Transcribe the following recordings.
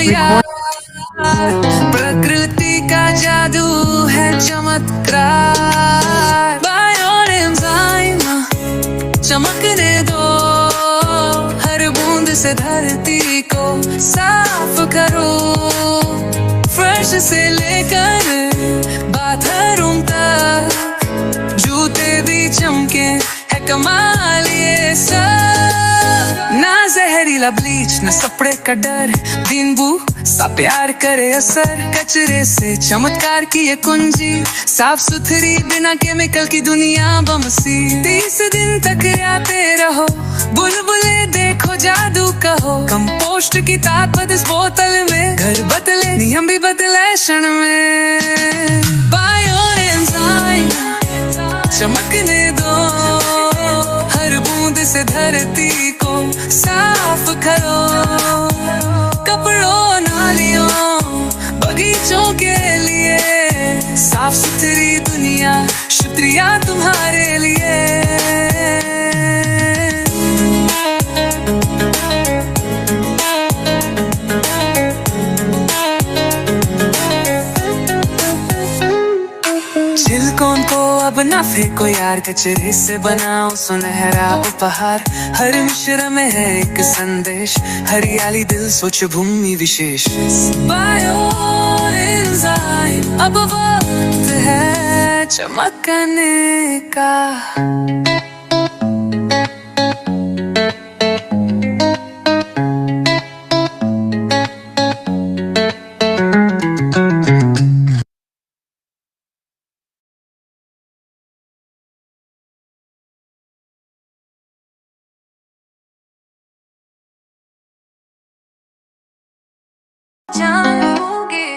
यार, प्रकृति का जादू है चमत्कार। बायोएंजाइम चमकने दो, हर बूंद से धरती को साफ करो। फर्श से लेकर बाथरूम तक, जूते भी चमके है कमाल ये सब। ना जहरीला ब्लीच न सपड़े का डर, नींबू सा प्यार करे असर। कचरे से चमत्कार की ये कुंजी, साफ सुथरी बिना केमिकल की दुनिया बमसी। 30 दिन तक आते रहो, बुलबुले देखो जादू कहो। कंपोस्ट की ताकत इस बोतल में, घर बदले नियम भी बदले क्षण में। बायोएंजाइम चमकने दो, हर बूंद से धरती को साफ करो। कपड़ों नालियों बगीचों के लिए, साफ सुथरी दुनिया शुक्रिया तुम्हारे लिए। छिलकों को अब ना फेंको यार, कचरे से बनाओ सुनहरा उपहार। हर मिश्र में है एक संदेश, हरियाली दिल स्वच्छ भूमि विशेष। बायोएंजाइम अब वक्त है चमकने का। जानोगे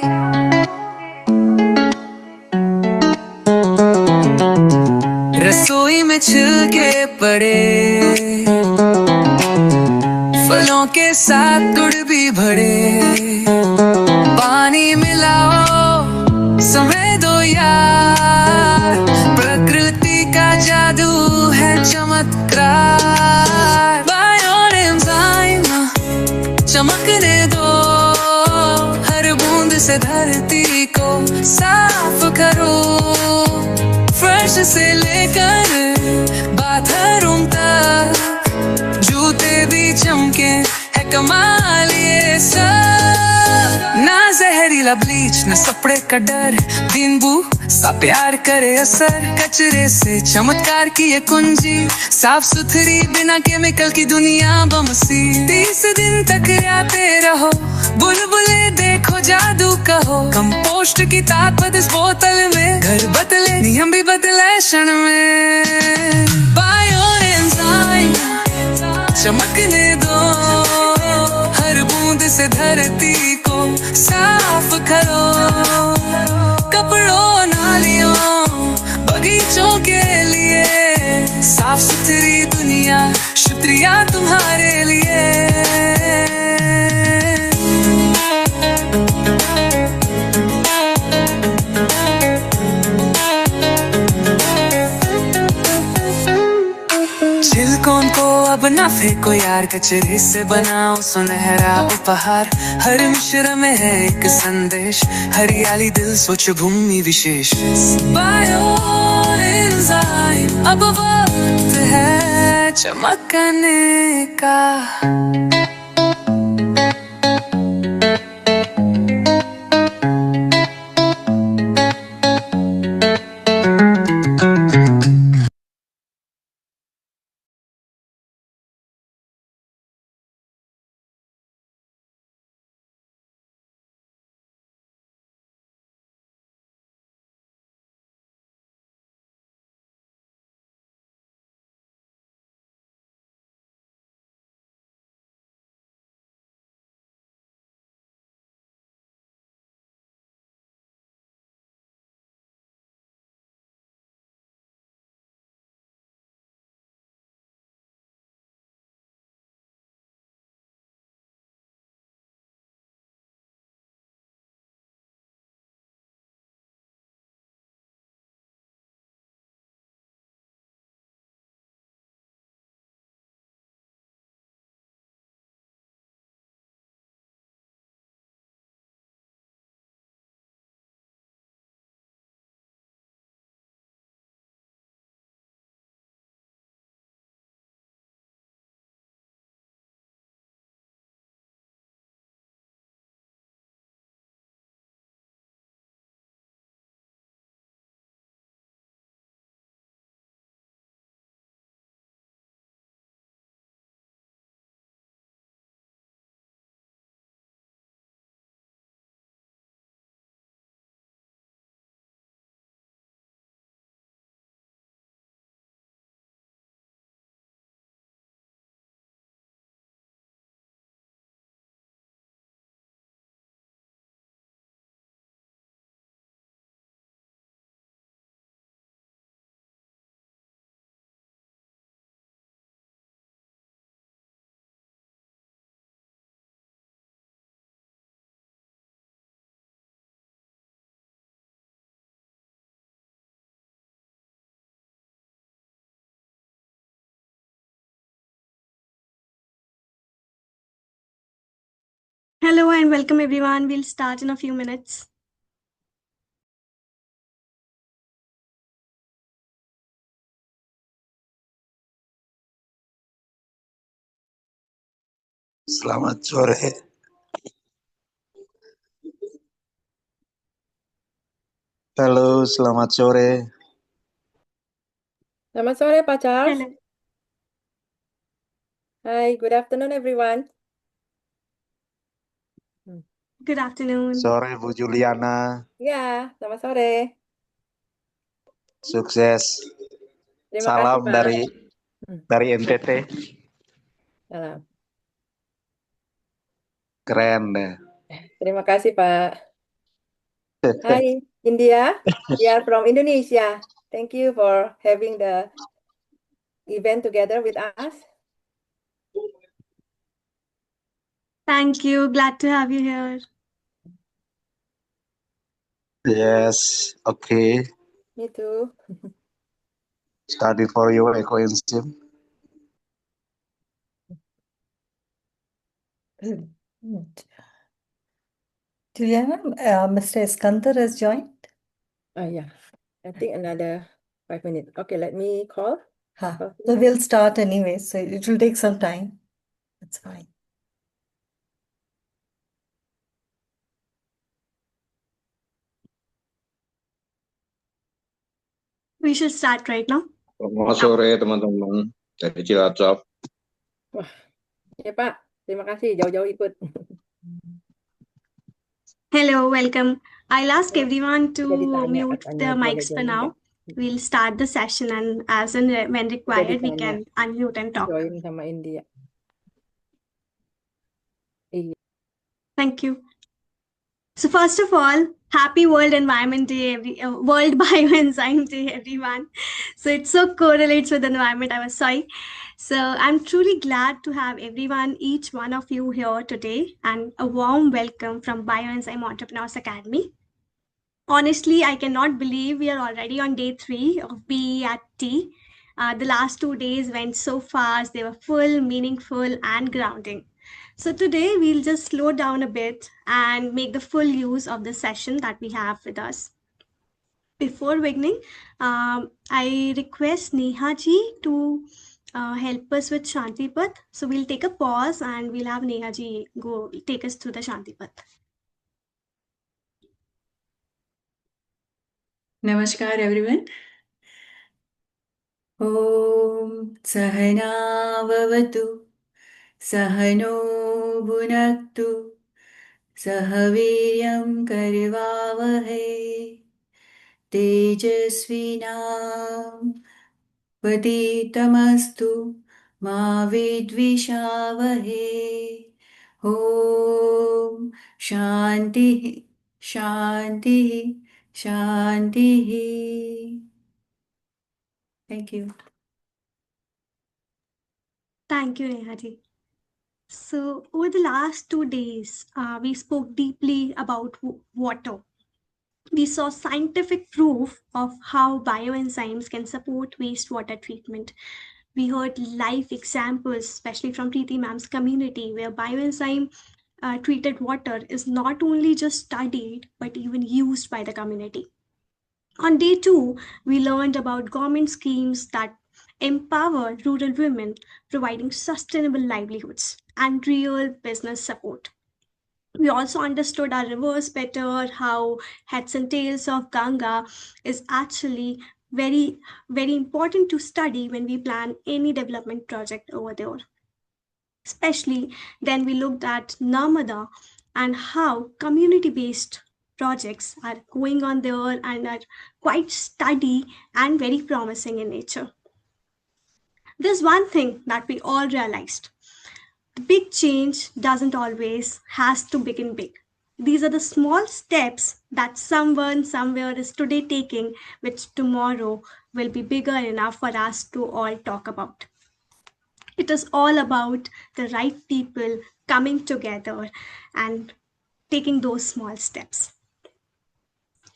रसोई में छिलके पड़े, फलों के साथ गुड़ भी भरे। पानी मिलाओ समय दो यार, प्रकृति का जादू है चमत्कार। बायोएंजाइम चमकने दो, हर बूंद से धरती को साफ करो। फर्श से लेकर बाथरूम तक, जूते भी चमके है कमाल ये सब। ना जहरीला ब्लीच न सपड़े का डर, नींबू सा प्यार करे असर। कचरे से चमत्कार की ये कुंजी, साफ सुथरी बिना केमिकल की दुनिया बमसी। 30 दिन तक आते रहो, बुलबुले देखो जादू कहो। कंपोस्ट की ताकत इस बोतल में, घर बदले नियम भी बदले क्षण में। बायोएंजाइम चमकने दो, हर बूंद से धरती को साफ करो। कपड़ों नालियों बगीचों के लिए, साफ सुथरी दुनिया शुक्रिया तुम्हारे लिए। छिलकों को अब ना फेंको यार, कचरे से बनाओ सुनहरा उपहार। हर मिश्र में है एक संदेश, हरियाली दिल स्वच्छ भूमि विशेष। बायोएंजाइम अब वक्त है चमकने का। Hello and welcome everyone. We'll start in a few minutes. Selamat sore. Halo, selamat sore. Selamat sore, Pak Charles. Hello. Hi, good afternoon, everyone. Good afternoon. Sore, Bu Juliana. Ya, selamat sore. Sukses. Terima Salam kasih, Pak. dari NTT. Salam. Keren deh. Terima kasih, Pak. Hi, India. We are from Indonesia. Thank you for having the event together with us. Thank you. Glad to have you here. Yes, okay. Me too. Study for your ecoenzym. Juliana, Mr. Iskandar has joined. Yeah, I think another 5 minutes. Okay, let me call. So we'll start anyway, so it will take some time. That's fine. We should start right now. Selamat sore teman-teman dari Cilacap. Wah, ya Pak, terima kasih jauh-jauh ikut. Hello, welcome. I'll ask everyone to Udah ditanya mute katanya the boleh mics for join now. enggak? We'll start the session and as and when required, we can unmute and talk. Join sama India. Iya. Thank you. So first of all, happy World Environment Day, World Bioenzyme Day, everyone. So it so correlates with the environment. I was sorry. So I'm truly glad to have everyone, each one of you here today, and a warm welcome from Bioenzyme Entrepreneurs Academy. Honestly, I cannot believe we are already on day 3 of BE at T. The last 2 days went so fast. They were full, meaningful, and grounding. So today we'll just slow down a bit and make the full use of the session that we have with us. Before beginning, I request Neha ji to help us with Shanti Path. So we'll take a pause and we'll have Neha ji go take us through the Shanti Path. Namaskar everyone. Om Sahana Vavatu Sahano Bhunaktu Sahaviryam Karivavahe Tejasvinam Patitamastu Ma Vidvishavahe Om Shanti Shanti Shanti. Thank you. Thank you, Neha ji. So, over the last 2 days, we spoke deeply about water. We saw scientific proof of how bioenzymes can support wastewater treatment. We heard live examples, especially from Preeti ma'am's community, where bioenzyme treated water is not only just studied but even used by the community. On day 2, we learned about government schemes that empower rural women, providing sustainable livelihoods and real business support. We also understood our rivers better, how heads and tails of Ganga is actually very, very important to study when we plan any development project over there. Especially then we looked at Narmada and how community-based projects are going on there and are quite steady and very promising in nature. There's one thing that we all realized. The big change doesn't always has to begin big. These are the small steps that someone somewhere is today taking, which tomorrow will be bigger enough for us to all talk about. It is all about the right people coming together and taking those small steps.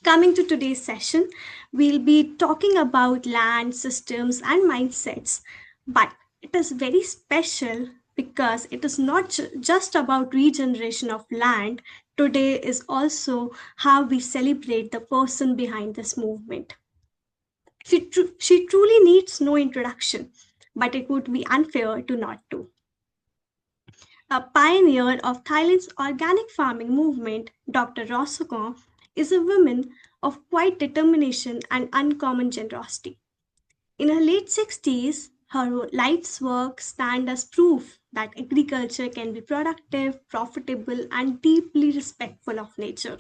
Coming to today's session, we'll be talking about land systems and mindsets, but it is very special because it is not just about regeneration of land. Today is also how we celebrate the person behind this movement. She truly needs no introduction, but it would be unfair to not do. A pioneer of Thailand's organic farming movement, Dr. Rosukon is a woman of quiet determination and uncommon generosity. In her late 60s, her life's work stands as proof that agriculture can be productive, profitable, and deeply respectful of nature.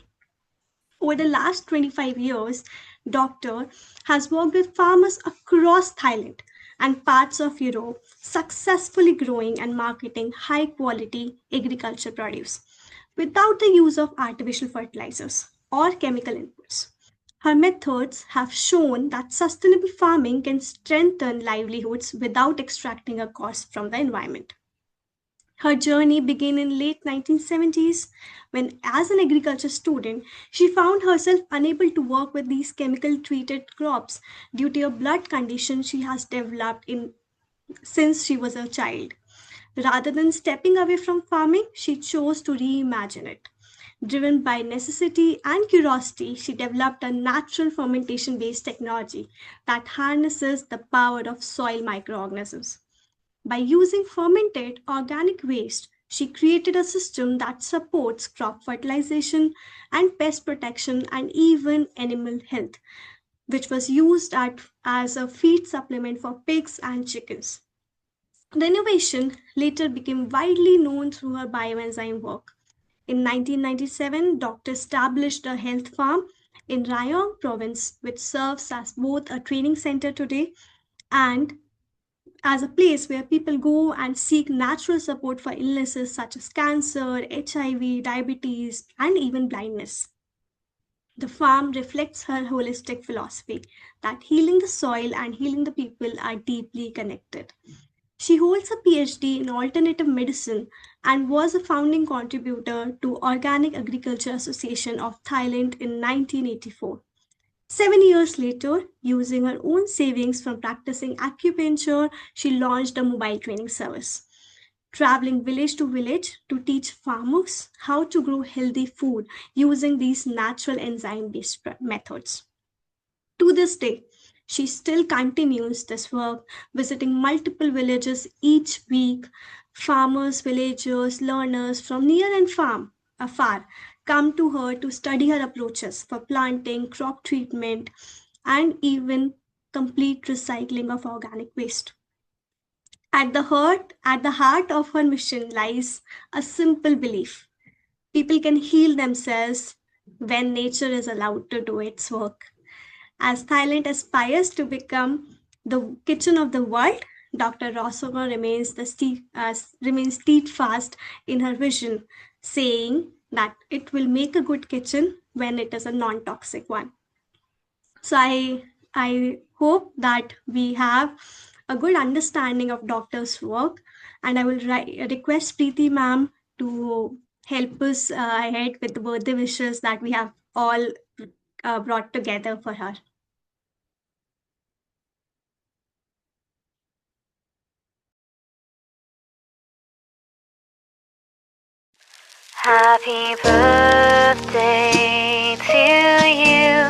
Over the last 25 years, Doctor has worked with farmers across Thailand and parts of Europe, successfully growing and marketing high quality agriculture produce without the use of artificial fertilizers or chemical inputs. Her methods have shown that sustainable farming can strengthen livelihoods without extracting a cost from the environment. Her journey began in late 1970s when, as an agriculture student, she found herself unable to work with these chemical treated crops due to a blood condition she has developed since she was a child. Rather than stepping away from farming, she chose to reimagine it. Driven by necessity and curiosity, she developed a natural fermentation based technology that harnesses the power of soil microorganisms. By using fermented organic waste, she created a system that supports crop fertilization and pest protection and even animal health, which was used as a feed supplement for pigs and chickens. The innovation later became widely known through her bioenzyme work. In 1997, Doctor established a health farm in Rayong province, which serves as both a training center today and as a place where people go and seek natural support for illnesses such as cancer, HIV, diabetes, and even blindness. The farm reflects her holistic philosophy that healing the soil and healing the people are deeply connected. She holds a PhD in alternative medicine and was a founding contributor to Organic Agriculture Association of Thailand in 1984. 7 years later, using her own savings from practicing acupuncture, she launched a mobile training service, traveling village to village to teach farmers how to grow healthy food using these natural enzyme based methods. To this day, she still continues this work, visiting multiple villages each week. Farmers, villagers, learners from near and far come to her to study her approaches for planting, crop treatment, and even complete recycling of organic waste. At the heart of her mission lies a simple belief. People can heal themselves when nature is allowed to do its work. As Thailand aspires to become the kitchen of the world, Dr. Rosukon remains steadfast in her vision, saying that it will make a good kitchen when it is a non-toxic one. So I hope that we have a good understanding of doctor's work, and I will request Preeti ma'am to help us ahead with the birthday wishes that we have all brought together for her. Happy birthday to you.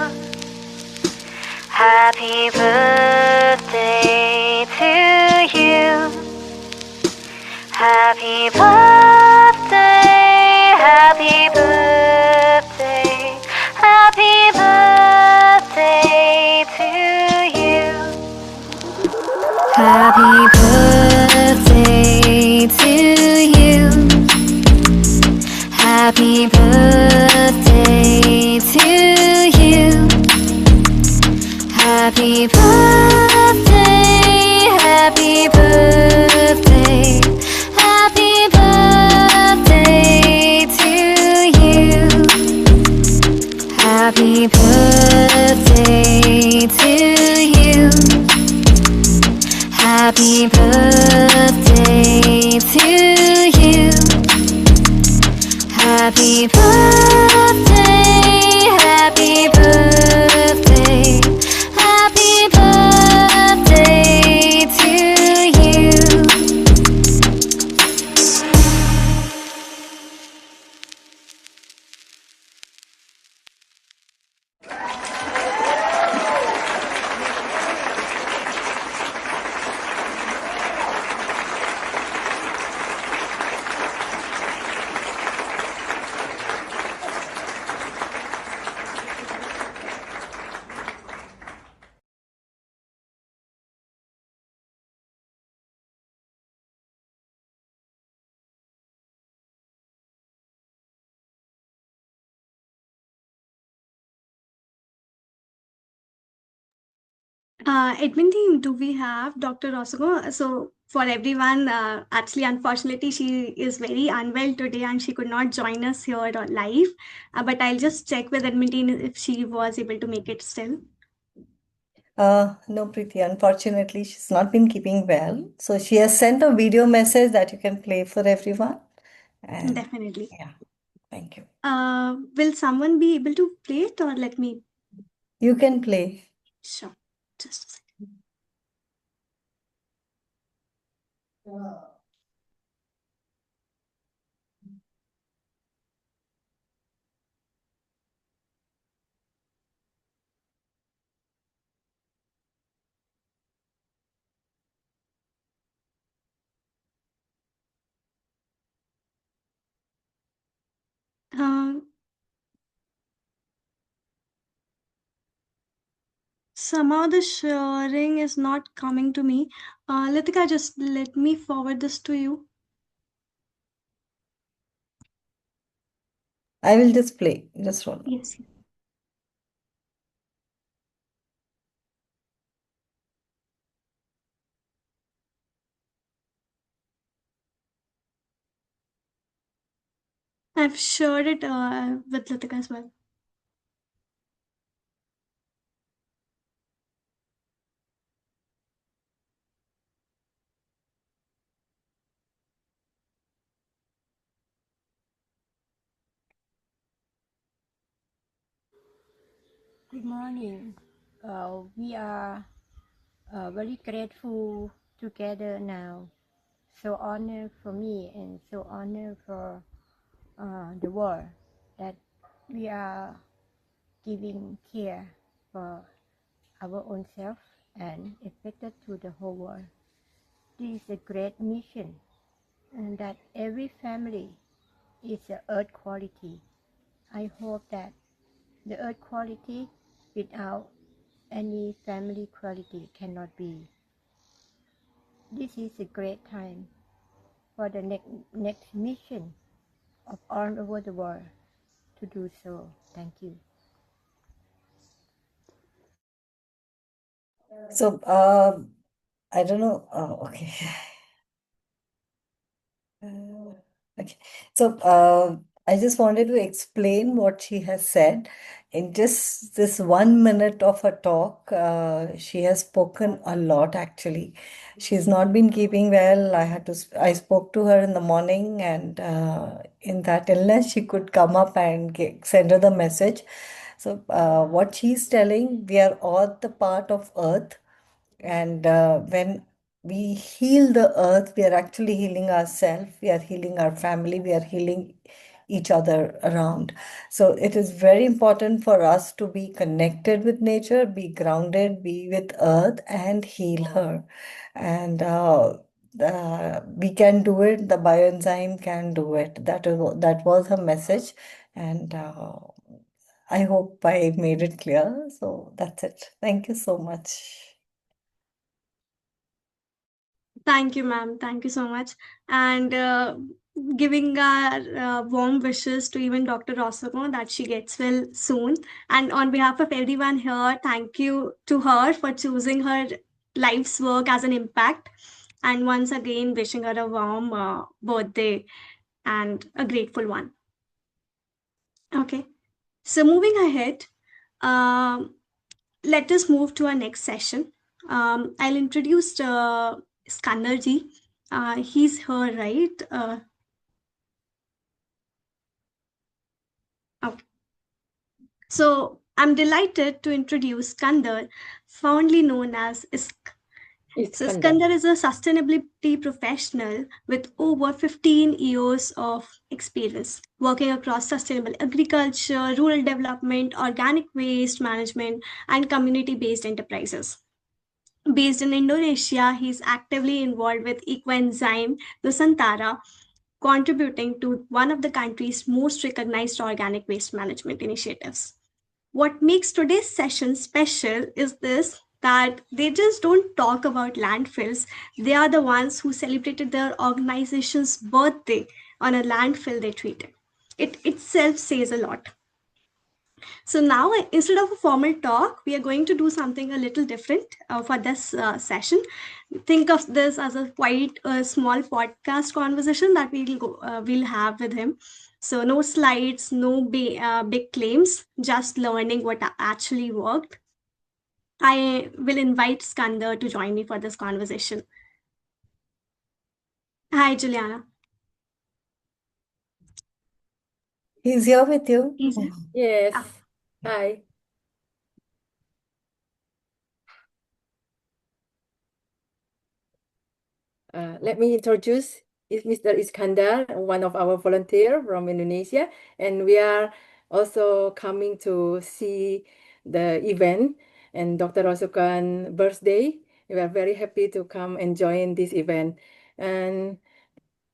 Happy birthday to you. Happy birthday, happy birthday, happy birthday to you. Happy birthday to you. Happy birthday to you. Happy birthday, happy birthday, happy birthday to you. Happy birthday to you. Happy birthday to you. Happy birthday, happy birthday, happy birthday to you. Admin team, do we have Dr. Rosukon? So for everyone, actually, unfortunately, she is very unwell today and she could not join us here live. But I'll just check with admin team if she was able to make it still. No, Preeti, unfortunately, she's not been keeping well. So she has sent a video message that you can play for everyone. And Definitely. yeah, thank you. Will someone be able to play it or let me? You can play. Sure. Just a second. Somehow the sharing is not coming to me. Latika, just let me forward this to you. I will just play. Just hold on. Yes. I've shared it with Latika as well. Good morning. We are very grateful together now. So honored for me and so honored for the world that we are giving care for our own self and affected to the whole world. This is a great mission and that every family is a earth quality. I hope that the earth quality without any family quality cannot be. This is a great time for the next mission of all over the world to do so. Thank you. So, I don't know. Okay. Okay. So, I just wanted to explain what she has said. In just this 1 minute of her talk, she has spoken a lot actually. She's not been keeping well. I spoke to her in the morning, and in that illness, she could come up and send her the message. So, what she's telling, we are all the part of Earth. And when we heal the earth, we are actually healing ourselves, we are healing our family, we are healing each other around. So it is very important for us to be connected with nature, be grounded, be with earth, and heal her. And we can do it. The bioenzyme can do it. That was her message, and I hope I made it clear. So that's it. Thank you so much. Thank you, ma'am. Thank you so much. And giving our warm wishes to even Dr. Rosukon that she gets well soon. And on behalf of everyone here, thank you to her for choosing her life's work as an impact. And once again, wishing her a warm birthday and a grateful one. Okay. So moving ahead, um, let us move to our next session. I'll introduce Skandarji. He's here, right? Okay. So I'm delighted to introduce Skandar, fondly known as ISK. So Skandar is a sustainability professional with over 15 years of experience working across sustainable agriculture, rural development, organic waste management, and community-based enterprises. Based in Indonesia, he is actively involved with Ecoenzyme Nusantara, contributing to one of the country's most recognized organic waste management initiatives. What makes today's session special is this that they just don't talk about landfills. They are the ones who celebrated their organization's birthday on a landfill they treated. It itself says a lot. So now, instead of a formal talk, we are going to do something a little different for this session. Think of this as a quite small podcast conversation that we'll have with him. So no slides, no big claims, just learning what actually worked. I will invite Skander to join me for this conversation. Hi, Juliana. He's here with you. He's here. Yes. Ah. Hi. Let me introduce Mr. Iskandar, one of our volunteer from Indonesia, and we are also coming to see the event and Dr. Rosukon birthday. We are very happy to come and join this event. And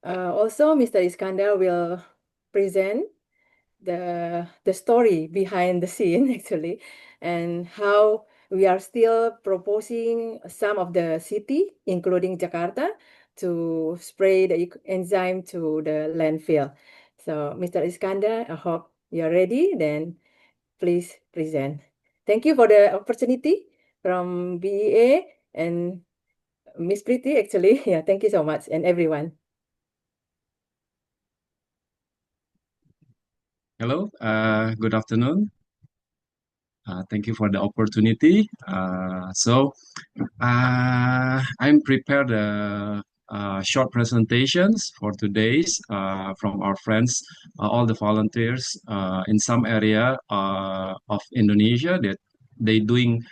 also Mr. Iskandar will present the story behind the scene actually, and how we are still proposing some of the city, including Jakarta, to spray the enzyme to the landfill. So, Mr. Iskandar, I hope you're ready. Then please present. Thank you for the opportunity from BEA and Miss Pretty actually. Yeah, thank you so much and everyone. Hello, good afternoon. Thank you for the opportunity. I'm prepared short presentations for today's from our friends, all the volunteers in some area of Indonesia that they doing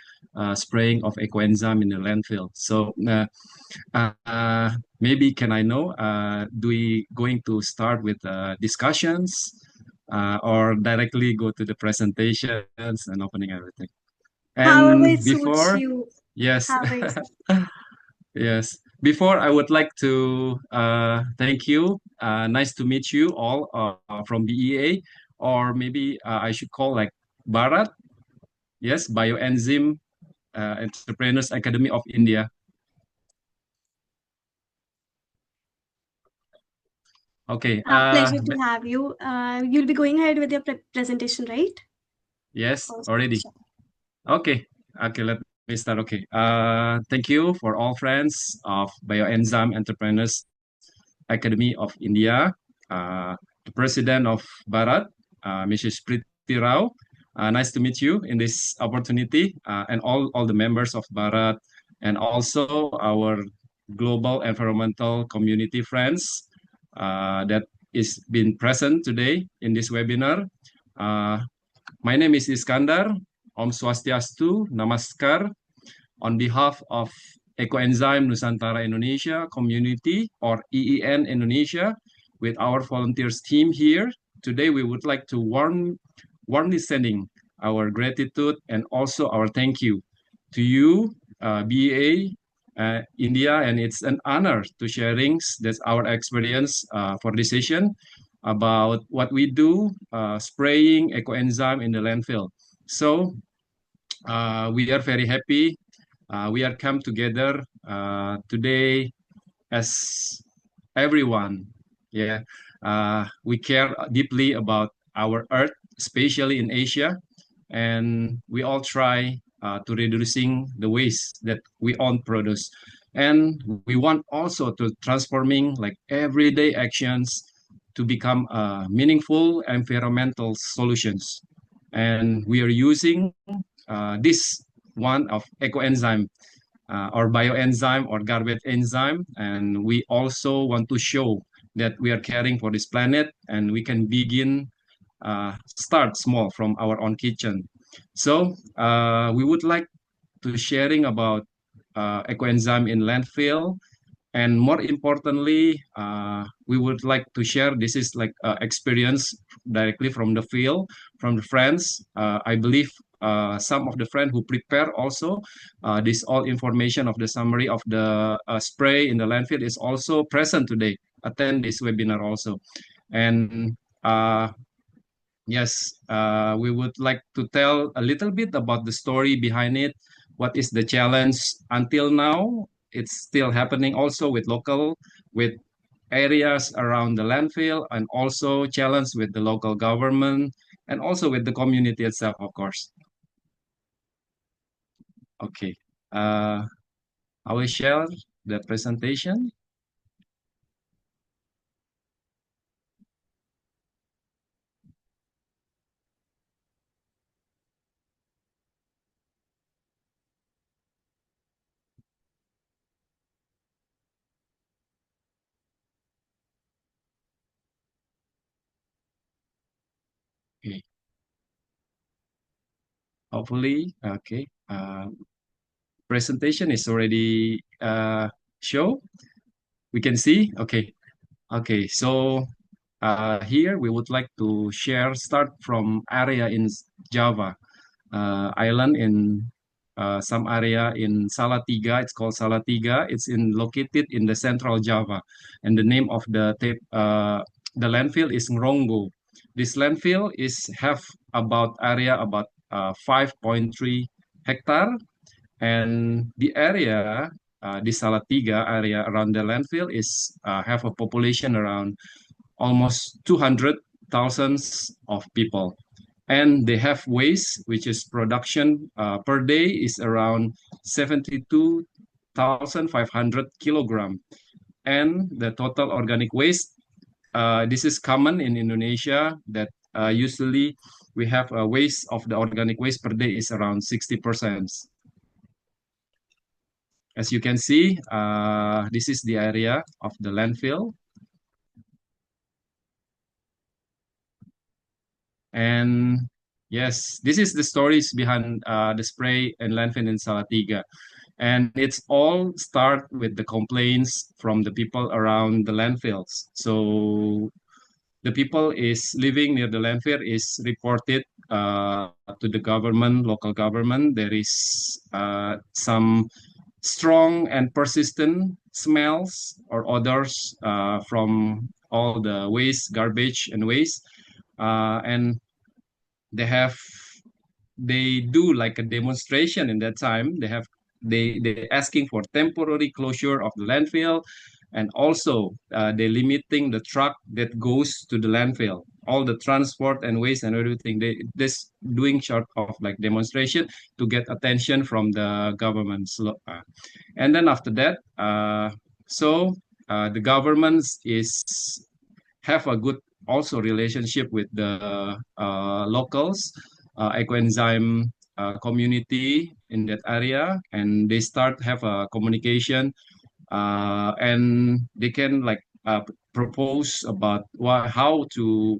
spraying of ecoenzyme in the landfill. So maybe can I know, do we going to start with discussions or directly go to the presentations and opening everything? However And it suits before, you. yes, However it yes. Before, I would like to thank you. Nice to meet you all from BEA, or maybe I should call like Bharat. Yes, Bioenzyme Entrepreneurs Academy of India. Okay. Pleasure to have you. You'll be going ahead with your presentation, right? Yes, Oh, already. sure. Okay. Okay, let me start. Okay. Thank you for all friends of Bioenzyme Entrepreneurs Academy of India, the president of Bharat, Mrs. Priti Rao. Nice to meet you in this opportunity, and all the members of Bharat, and also our global environmental community friends that is been present today in this webinar. Uh, my name is Iskandar. Om Swastiastu, Namaskar. On behalf of Ecoenzyme Nusantara Indonesia Community, or EEN Indonesia, with our volunteers team here, today we would like to warmly sending our gratitude and also our thank you to you, BA India, and it's an honor to sharing that's our experience for this session about what we do spraying ecoenzyme in the landfill. So we are very happy. We are come together today as everyone. Yeah, we care deeply about our Earth, especially in Asia, and we all try to reducing the waste that we all produce. And we want also to transforming like everyday actions to become meaningful environmental solutions. And we are using this one of ecoenzyme or bioenzyme or garbage enzyme. And we also want to show that we are caring for this planet and we can begin start small from our own kitchen. So we would like to sharing about ecoenzyme in landfill, and more importantly, we would like to share this is like experience directly from the field, from the friends. I believe some of the friends who prepare also this all information of the summary of the spray in the landfill is also present today, attend this webinar also. And yes, we would like to tell a little bit about the story behind it. What is the challenge until now? It's still happening also with local, with areas around the landfill, and also challenge with the local government and also with the community itself, of course. Okay, I will share the presentation. Okay, hopefully, okay. Presentation is already show. We can see. Okay, okay. So here we would like to start from area in Java island in some area in Salatiga. It's called Salatiga. It's located in the central Java, and the name of the landfill is Nrongo. This landfill have about area about 5.3 hectare, and the area, the Salatiga area around the landfill have a population around almost 200,000 of people. And they have waste, which is production per day is around 72,500 kilogram. And the total organic waste, this is common in Indonesia, that usually we have a waste of the organic waste per day is around 60%. As you can see, this is the area of the landfill. And yes, this is the stories behind the spray and landfill in Salatiga. And it's all start with the complaints from the people around the landfills. So the people is living near the landfill is reported to the government, local government. There is some strong and persistent smells or odors from all the waste, garbage and waste. And they do like a demonstration in that time. They asking for temporary closure of the landfill, and also they limiting the truck that goes to the landfill, all the transport and waste and everything. They this doing sort of like demonstration to get attention from the government. And then after that, the government have a good also relationship with the locals, ecoenzyme community in that area, and they start have a communication, and they can like propose about how to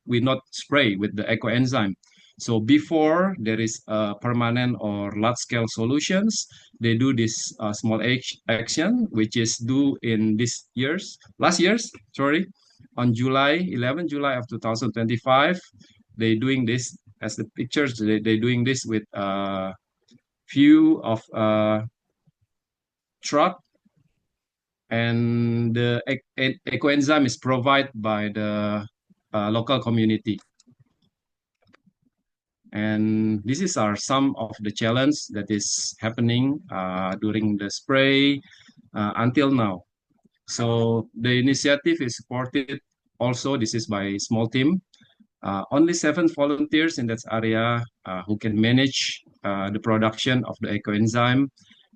we not spray with the ecoenzyme. So before there is a permanent or large scale solutions, they do this small action, which is due in last year's, sorry, on July of 2025. They doing this as the pictures. They doing this with a few of truck, and the ecoenzyme is provided by the local community. And are some of the challenge that is happening during the spray until now. So the initiative is supported also. This is by small team. Only 7 volunteers in that area who can manage the production of the ecoenzyme,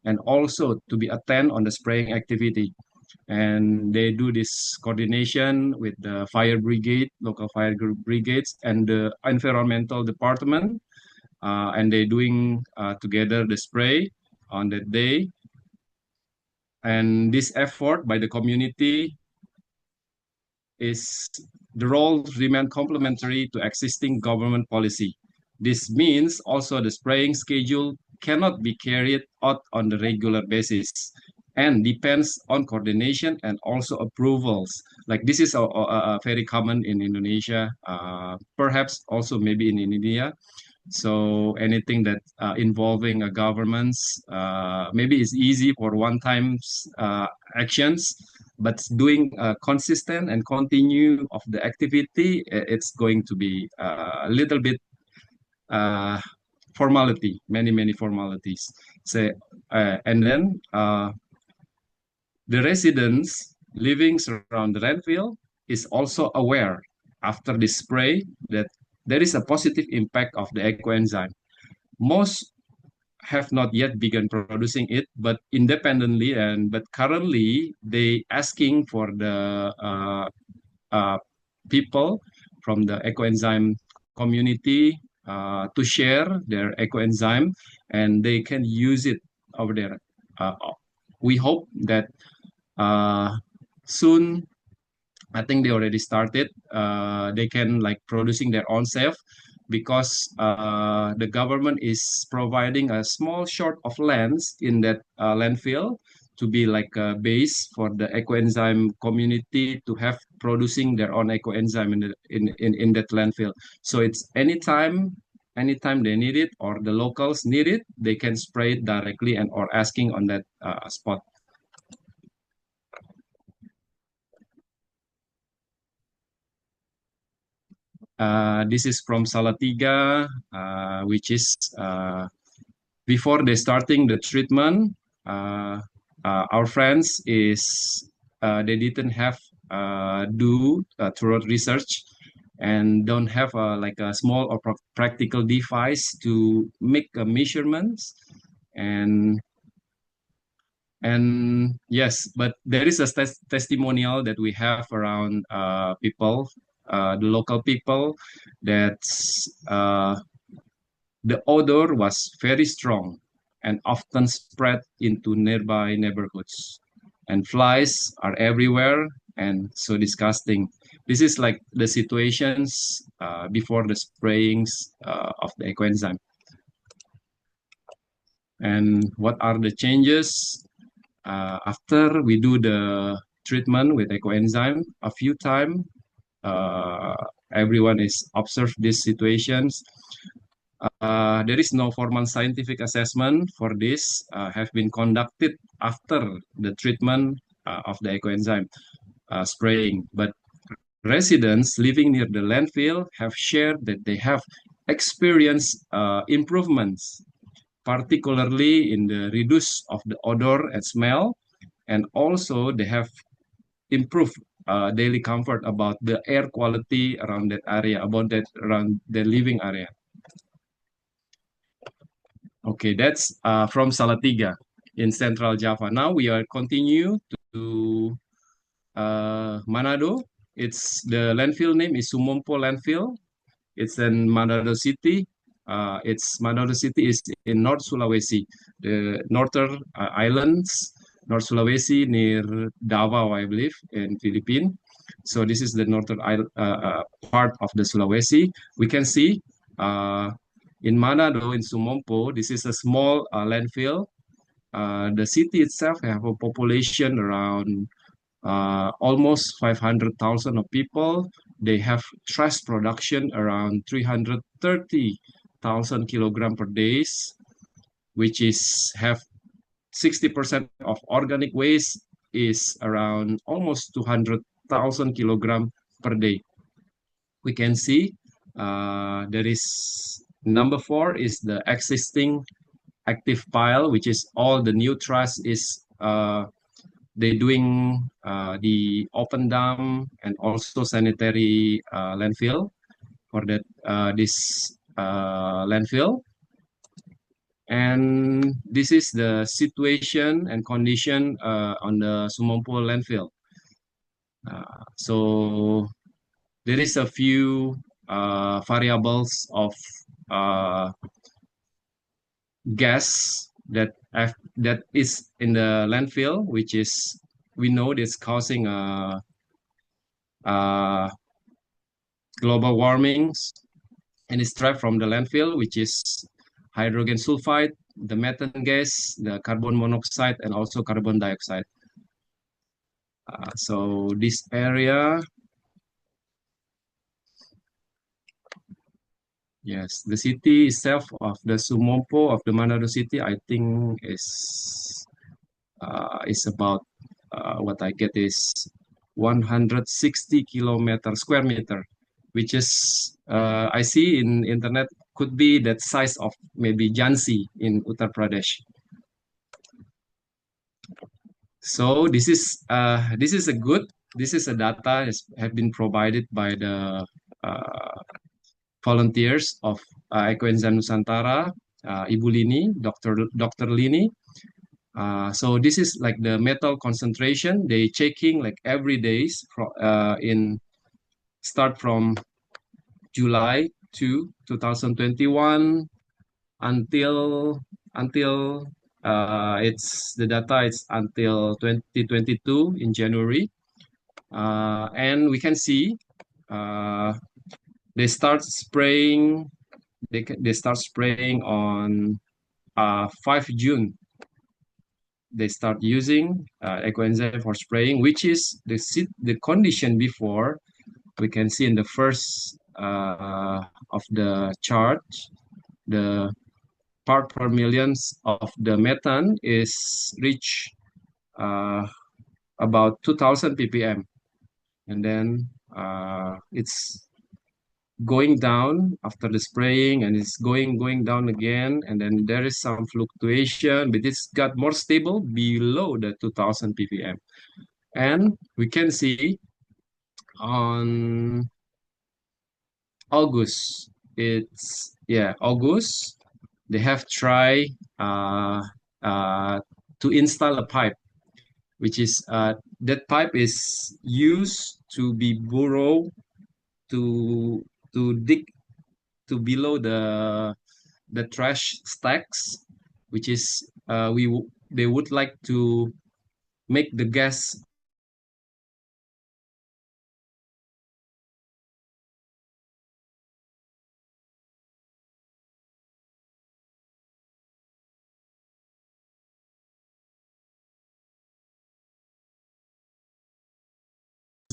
and also to be attend on the spraying activity. And they do this coordination with the fire brigade, local fire brigades, and the environmental department. And they doing together the spray on that day. And this effort by the community is the roles remain complementary to existing government policy. This means also the spraying schedule cannot be carried out on the regular basis and depends on coordination and also approvals. Like this is a very common in Indonesia, perhaps also maybe in India. So anything that involving a governments, maybe it's easy for one-time actions, but doing consistent and continue of the activity, it's going to be a little bit formality, many formalities. So, and then the residents living around the landfill is also aware after the spray that there is a positive impact of the ecoenzyme. Most have not yet begun producing it, but independently, and but currently they asking for the people from the ecoenzyme community to share their ecoenzyme, and they can use it over there. We hope that soon, I think they already started. They can like producing their own self, because the government is providing a small short of lands in that landfill to be like a base for the ecoenzyme community to have producing their own ecoenzyme in that landfill. So it's anytime they need it or the locals need it, they can spray it directly and or asking on that spot. This is from Salatiga, which is before they starting the treatment. Our friends is they didn't have do thorough research and don't have like a small or practical device to make measurements, and yes, but there is a testimonial that we have around people, the local people, that the odor was very strong and often spread into nearby neighborhoods. And flies are everywhere and so disgusting. This is like the situations before the sprayings of the ecoenzyme. And what are the changes? After we do the treatment with ecoenzyme, a few times, everyone is observed these situations. There is no formal scientific assessment for this have been conducted after the treatment of the ecoenzyme spraying, but residents living near the landfill have shared that they have experienced improvements, particularly in the reduce of the odor and smell, and also they have improved daily comfort about the air quality around that area, around the living area. Okay, that's from Salatiga in Central Java. Now we are continue to Manado. It's the landfill name is Sumompo landfill. It's in Manado City. Manado City is in North Sulawesi, the northern islands, North Sulawesi near Davao, I believe, in Philippines. So this is the northern part of the Sulawesi. We can see in Manado, in Sumompo, this is a small landfill. The city itself have a population around almost 500,000 of people. They have trash production around 330,000 kilogram per day, which is have 60% of organic waste is around almost 200,000 kilogram per day. We can see there is number 4 is the existing active pile, which is all the new trash is they doing the open dump and also sanitary landfill for that this landfill. And this is the situation and condition on the Sumompo landfill. So there is a few variables of gas that is in the landfill, which is we know it's causing global warming, and it's trapped from the landfill, which is hydrogen sulfide, the methane gas, the carbon monoxide, and also carbon dioxide. So this area, yes, the city itself of the Sumompo of the Manado city, I think is about what I get is 160 square meter, which is I see in internet could be that size of maybe Jhansi in Uttar Pradesh. So this is a data has have been provided by the volunteers of Ecoenzyme Nusantara, Ibu Lini, Dr. Lini. So this is like the metal concentration. They checking like every days start from July to 2021 until it's the data it's until 2022 in January, and we can see they start spraying. They start spraying on 5 June. They start using ecoenzyme for spraying, which is the condition before. We can see in the first of the chart, the part per millions of the methane is reach about 2000 ppm, and then it's going down after the spraying, and it's going down again, and then there is some fluctuation, but it's got more stable below the 2000 ppm. And we can see on August, August, they have tried to install a pipe, which is that pipe is used to be burrow to dig to below the trash stacks, which is they would like to make the gas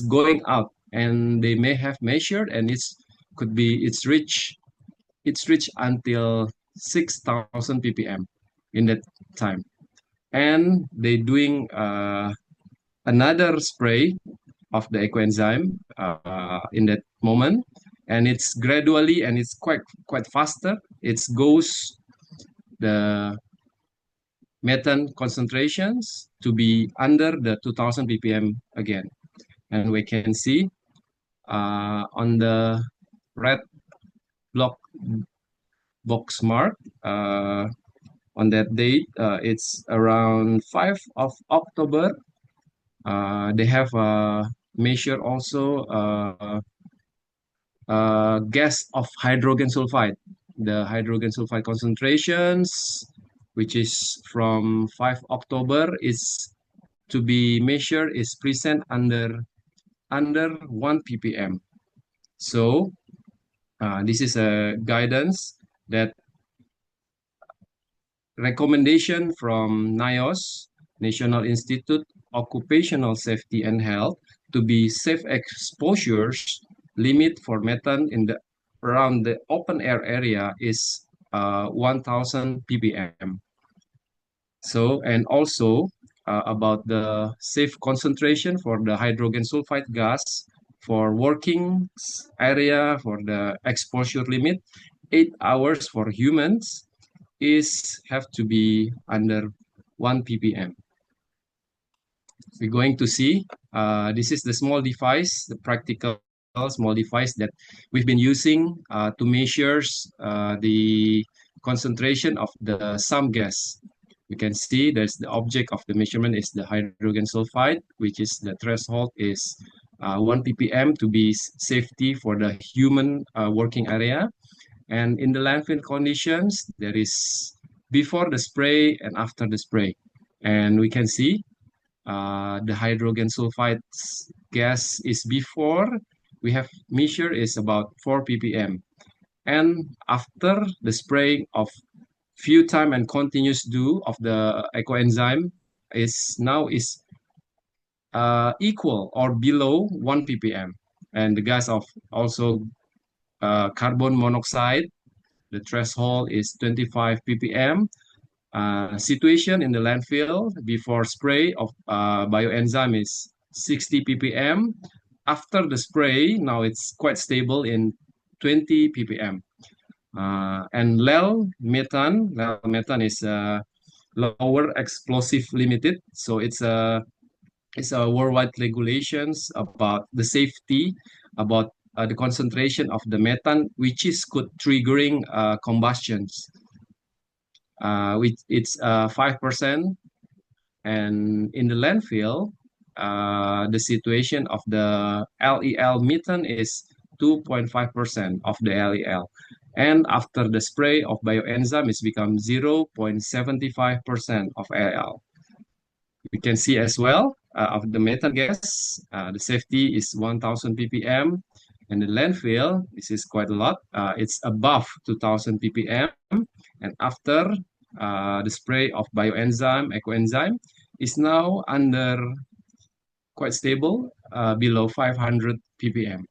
going out, and they may have measured, and it's reached until 6000 ppm in that time, and they doing another spray of the ecoenzyme in that moment, and it's gradually, and it's quite faster. It goes the methane concentrations to be under the 2000 ppm again, and we can see on the red block box mark on that date, it's around 5 of October. They have measured also gas of hydrogen sulfide. The hydrogen sulfide concentrations, which is from 5 October, is to be measured, is present under 1 ppm. So this is a guidance that recommendation from NIOS, National Institute Occupational Safety and Health, to be safe exposures limit for methane in the around the open air area is 1000 ppm. So, and also about the safe concentration for the hydrogen sulfide gas for working area for the exposure limit, 8 hours for humans have to be under 1 ppm. We're going to see, this is the small device, the practical small device that we've been using to measure the concentration of the some gas. You can see there's the object of the measurement is the hydrogen sulfide, which is the threshold is 1 ppm to be safety for the human working area. And in the landfill conditions, there is before the spray and after the spray. And we can see the hydrogen sulfide gas is before we have measured is about 4 ppm. And after the spraying of few time and continuous do of the ecoenzyme is now equal or below 1 ppm. And the gas of also carbon monoxide, the threshold is 25 ppm. Situation in the landfill before spray of bioenzyme is 60 ppm. After the spray, now it's quite stable in 20 ppm. And LEL methane is lower explosive limited. So it's a worldwide regulations about the safety, about the concentration of the methane, which is could triggering combustions. Which it's 5%, and in the landfill, the situation of the LEL methane is 2.5% of the LEL. And after the spray of bioenzyme, it's become 0.75% of LEL. We can see as well of the methane gas, the safety is 1000 ppm, and the landfill, this is quite a lot, it's above 2000 ppm, and after the spray of bioenzyme, ecoenzyme, is now under quite stable, below 500 ppm.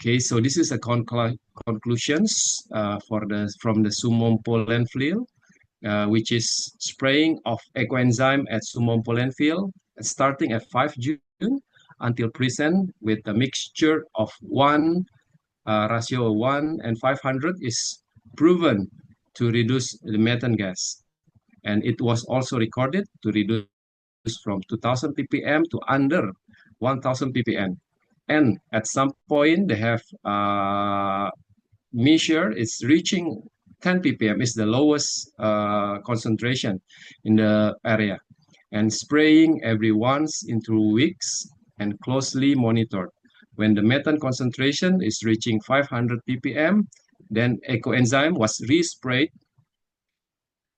Okay, so this is a conclusions from the Sumompo landfill, which is spraying of ecoenzyme at Sumompo landfill, starting at 5 June until present with a mixture of ratio 1 and 500 is proven to reduce the methane gas. And it was also recorded to reduce from 2000 ppm to under 1000 ppm. And at some point they have measured it's reaching 10 ppm is the lowest concentration in the area. And spraying every once in 2 weeks and closely monitored. When the methane concentration is reaching 500 ppm, then ecoenzyme was resprayed,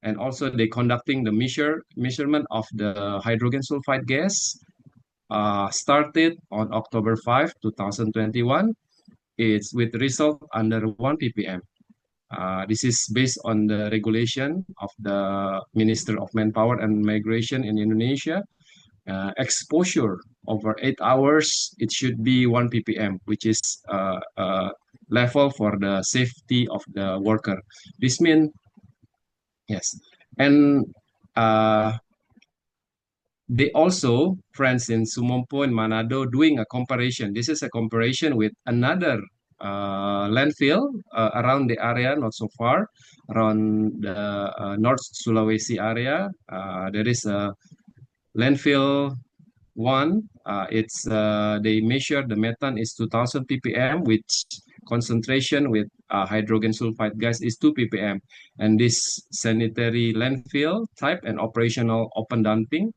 and also they conducting the measurement of the hydrogen sulfide gas started on October 5, 2021. It's with result under 1 ppm. This is based on the regulation of the Minister of Manpower and Migration in Indonesia. Exposure over 8 hours, it should be 1 ppm, which is level for the safety of the worker. This means, yes. And they also, friends in Sumompo and Manado, doing a comparison. This is a comparison with another landfill around the area, not so far, around the North Sulawesi area. There is a landfill one. They measure the methane is 2000 ppm, which concentration with hydrogen sulfide gas is 2 ppm. And this sanitary landfill type and operational open dumping.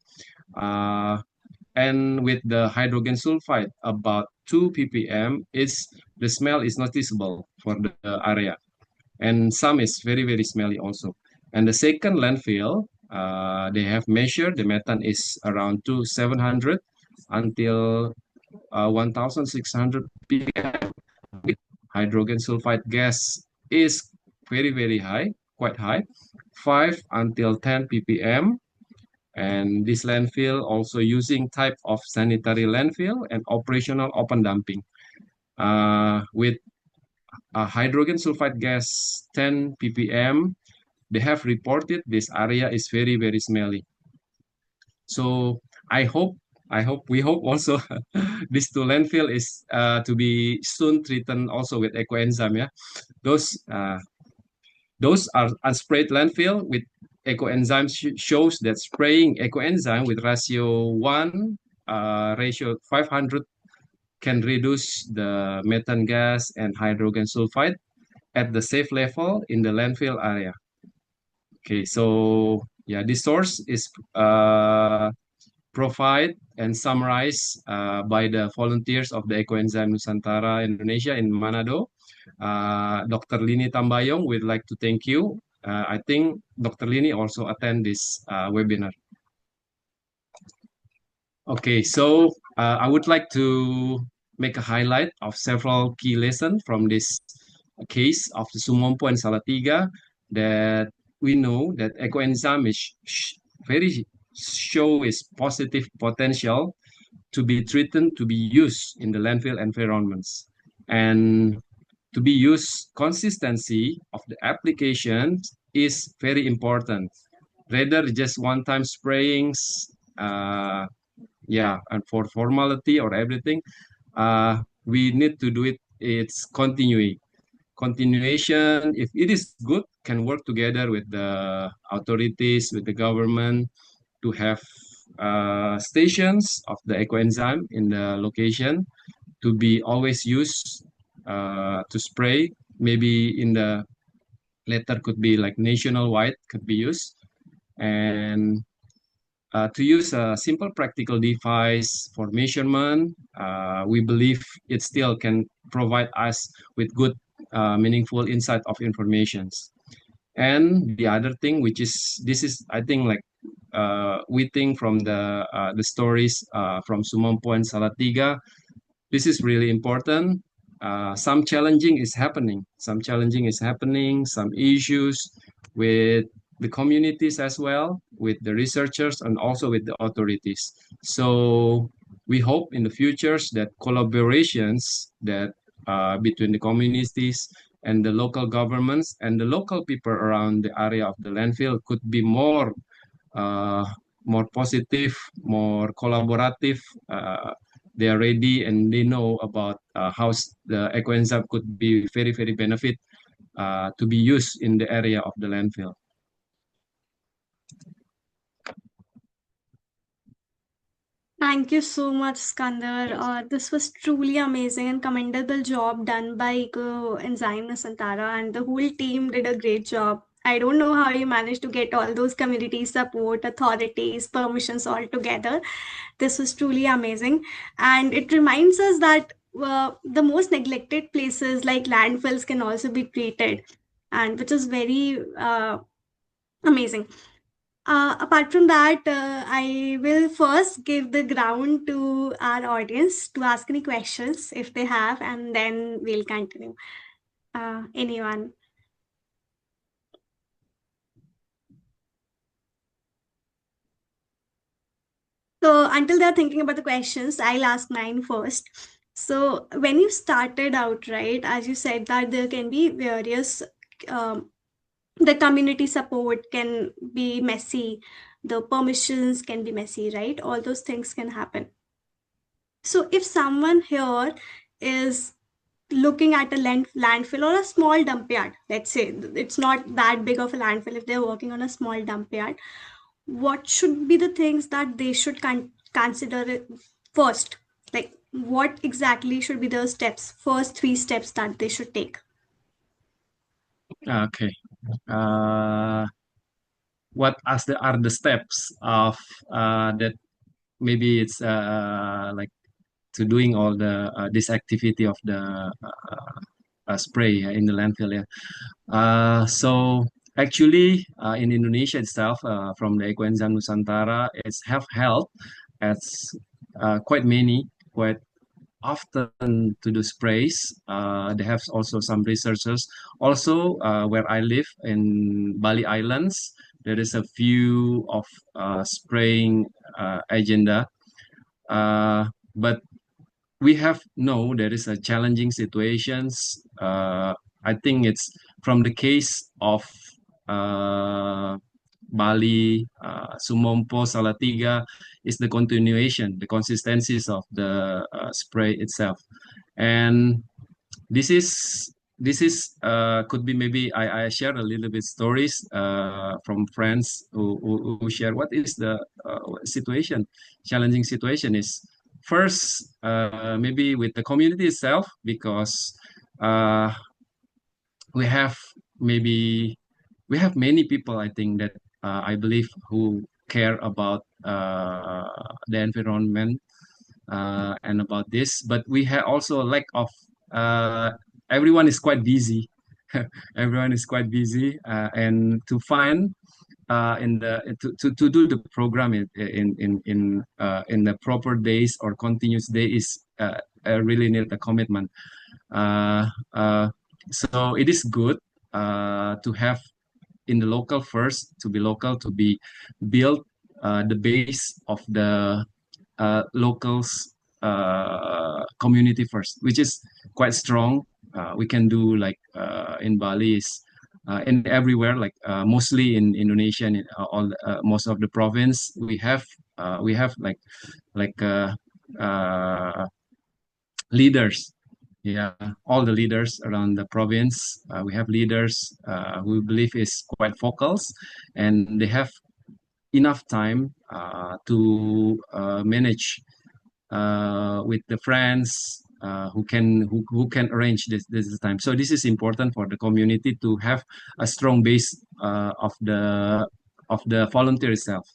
And with the hydrogen sulfide about 2 ppm, the smell is noticeable for the area, and some is very very smelly also. And the second landfill, they have measured the methane is around 700 until 1600 ppm. With hydrogen sulfide gas is very very high, quite high, 5 until 10 ppm. And this landfill also using type of sanitary landfill and operational open dumping. With hydrogen sulfide gas 10 ppm, they have reported this area is very, very smelly. So we hope also this two landfill is to be soon treated also with ecoenzyme. Yeah, those are unsprayed landfill with ecoenzyme shows that spraying ecoenzyme with ratio 1, ratio 500 can reduce the methane gas and hydrogen sulfide at the safe level in the landfill area. Okay, so yeah, this source is provided and summarized by the volunteers of the Ecoenzyme Nusantara Indonesia in Manado. Dr. Lini Tambayong, we'd like to thank you. I think Dr. Lini also attend this webinar. Okay, so I would like to make a highlight of several key lessons from this case of the Sumompo and Salatiga, that we know that ecoenzyme is very show its positive potential to be treated, to be used in the landfill environments, and to be used. Consistency of the application is very important. Rather just one-time sprayings, and for formality or everything, we need to do it. It's continuation. If it is good, can work together with the authorities, with the government, to have stations of the ecoenzyme in the location to be always used to spray. Maybe in the later could be like nationwide could be used, and to use a simple practical device for measurement, we believe it still can provide us with good, meaningful insight of informations. And the other thing, which is this is I think like we think from the stories from Sumompo and Salatiga, this is really important. Some challenging is happening. Some challenging is happening. Some issues with the communities as well, with the researchers and also with the authorities. So we hope in the futures that collaborations that between the communities and the local governments and the local people around the area of the landfill could be uh, more positive, more collaborative. They are ready and they know about how the ecoenzyme could be very, very benefit to be used in the area of the landfill. Thank you so much, Skandar. This was truly amazing and commendable job done by Eco Enzyme Nusantara, and the whole team did a great job. I don't know how you managed to get all those community support, authorities, permissions all together. This was truly amazing, and it reminds us that the most neglected places like landfills can also be treated, and which is very amazing. Apart from that, I will first give the ground to our audience to ask any questions if they have, and then we'll continue. Anyone? So until they're thinking about the questions, I'll ask mine first. So when you started out, right, as you said that there can be various, the community support can be messy, the permissions can be messy, right? All those things can happen. So if someone here is looking at a landfill or a small dump yard, let's say it's not that big of a landfill, if they're working on a small dump yard, what should be the things that they should consider it first? Like, what exactly should be the steps, first 3 steps that they should take? Okay. What are the steps of that? Maybe it's like to doing all the this activity of the spray in the landfill. Yeah. So actually, in Indonesia itself, from the Ecoenzyme Nusantara, it's have held as quite many, quite often to do sprays. They have also some researchers. Also, where I live in Bali Islands, there is a few of spraying agenda. But we have no, there is a challenging situations. I think it's from the case of Bali, Sumompo, Salatiga, is the continuation, the consistencies of the spray itself, and this is could be maybe I share a little bit stories from friends who share what is the situation, challenging situation is first maybe with the community itself, because uh, we have maybe we have many people I think that I believe who care about the environment and about this, but we have also a lack of uh, everyone is quite busy. Everyone is quite busy, and to find in the to do the program in the proper days or continuous day is really need a commitment. Uh, uh, so it is good to have in the local first, to be local, to be build the base of the locals community first, which is quite strong. We can do like in Bali is in everywhere, like mostly in Indonesia and in, all most of the province we have like leaders. Yeah, all the leaders around the province. We have leaders who we believe is quite focused, and they have enough time to manage with the friends who can arrange this time. So this is important for the community to have a strong base of the volunteer itself.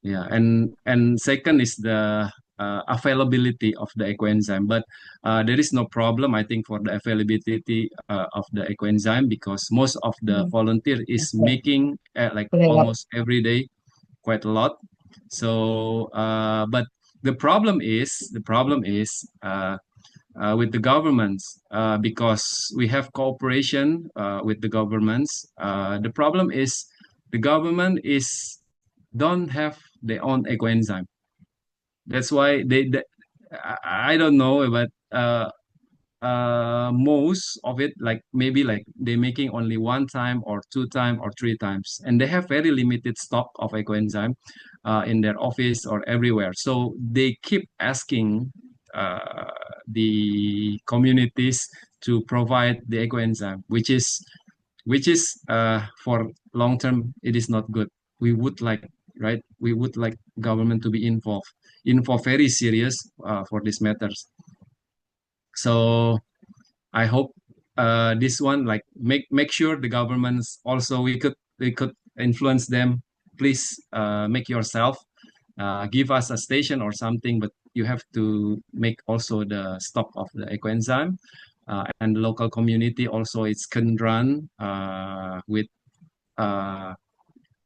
Yeah, and second is the availability of the ecoenzyme. But there is no problem, I think, for the availability of the ecoenzyme, because most of the volunteer is making like almost every day quite a lot. So, but the problem is with the governments, because we have cooperation with the governments. The problem is the government is don't have their own ecoenzyme. That's why they I don't know, but most of it, like maybe like they're making only one time or two time or three times, and they have very limited stock of ecoenzyme in their office or everywhere. So they keep asking the communities to provide the ecoenzyme, which is for long term it is not good. We would like, right, we would like government to be involved very serious for these matters. So I hope this one, like, make sure the governments also, we could influence them. Please make yourself give us a station or something, but you have to make also the stock of the ecoenzyme, and the local community also it can run with uh,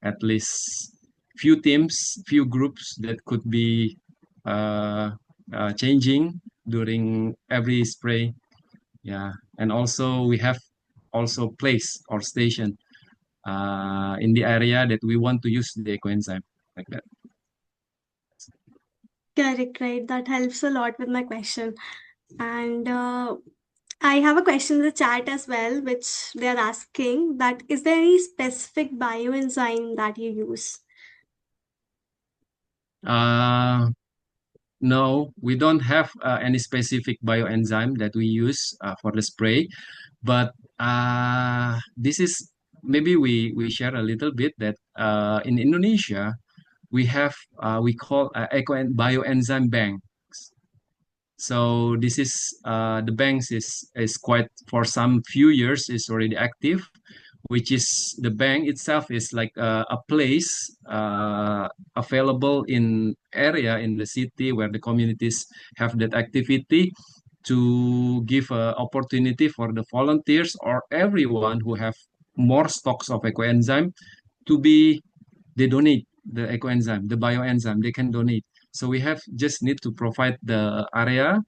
at least few teams, few groups that could be uh, changing during every spray. Yeah, and also we have also place or station in the area that we want to use the ecoenzyme, like that. Correct, right. That helps a lot with my question. And I have a question in the chat as well, which they're asking that is there any specific bioenzyme that you use? No, we don't have any specific bioenzyme that we use for the spray, but this is maybe we share a little bit that in Indonesia we have we call bioenzyme bank. So this is the banks is quite for some few years is already active, which is the bank itself is like a place available in area in the city where the communities have that activity to give opportunity for the volunteers or everyone who have more stocks of ecoenzyme to be they donate the ecoenzyme, the bioenzyme, they can donate. So we have just need to provide the area,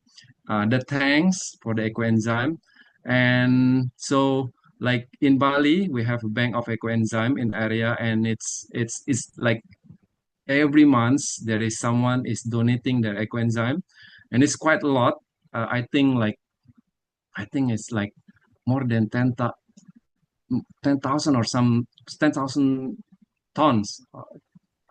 the tanks for the ecoenzyme. And so like in Bali, we have a bank of ecoenzyme in area, and it's like every month there is someone is donating their ecoenzyme, and it's quite a lot. I think it's like more than 10,000 or some 10,000 tons.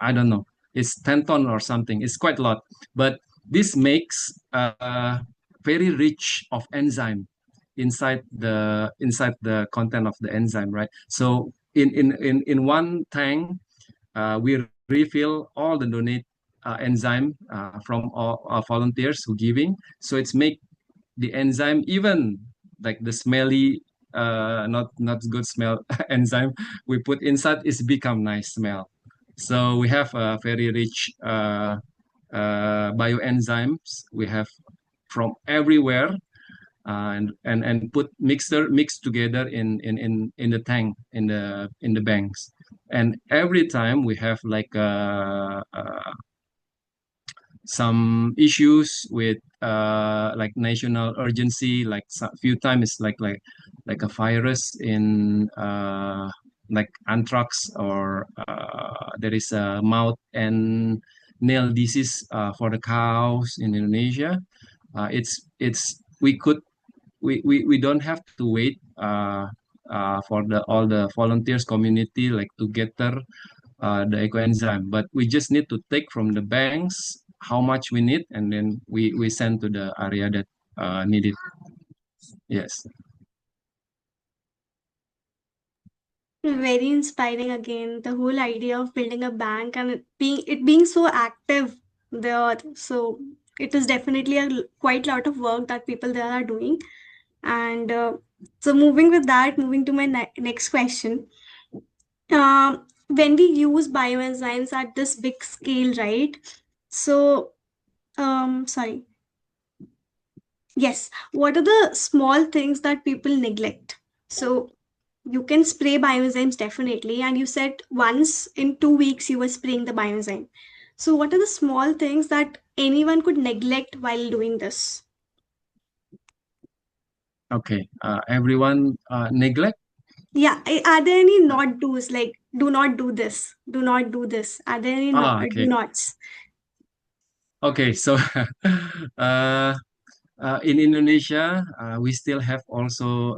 I don't know. It's 10 ton or something. It's quite a lot. But this makes very rich of enzyme inside the content of the enzyme, right? So in one tank, we refill all the donate enzyme from all volunteers who giving. So it's make the enzyme even like the smelly not good smell enzyme we put inside is become nice smell. So we have a very rich bioenzymes we have from everywhere, and put mixed together in the tank in the banks. And every time we have like some issues with like national urgency, like few times like a virus in like anthrax, or there is a mouth and nail disease for the cows in Indonesia. It's we don't have to wait for the all the volunteers community like to gather the ecoenzyme, but we just need to take from the banks how much we need, and then we send to the area that need it. Yes. Very inspiring again, the whole idea of building a bank and it being so active there. So it is definitely quite lot of work that people there are doing. And so moving with that, moving to my next question. When we use bioenzymes at this big scale, right? So, sorry. Yes, what are the small things that people neglect? So, you can spray bioenzymes definitely, and you said once in 2 weeks you were spraying the bioenzyme. So, what are the small things that anyone could neglect while doing this? Okay. Everyone neglect. Yeah, are there any not do's like do not do this, do not do this? Are there any not, do Okay. nots? Okay. So, uh, in Indonesia, we still have also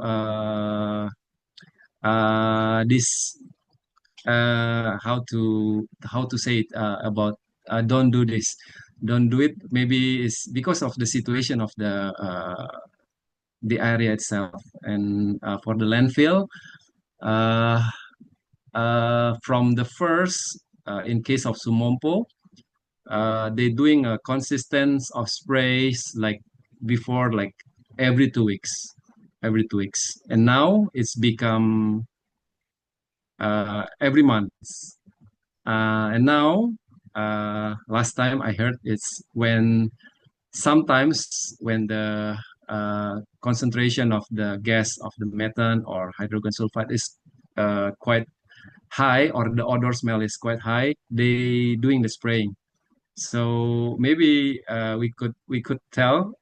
this how to say it about don't do this, don't do it. Maybe it's because of the situation of the area itself, and for the landfill, uh, from the first in case of Sumompo, they're doing a consistent of sprays like before, like every 2 weeks, and now it's become every month. And now, last time I heard it's when sometimes when the concentration of the gas of the methane or hydrogen sulfide is quite high, or the odor smell is quite high, they doing the spraying. So maybe we could tell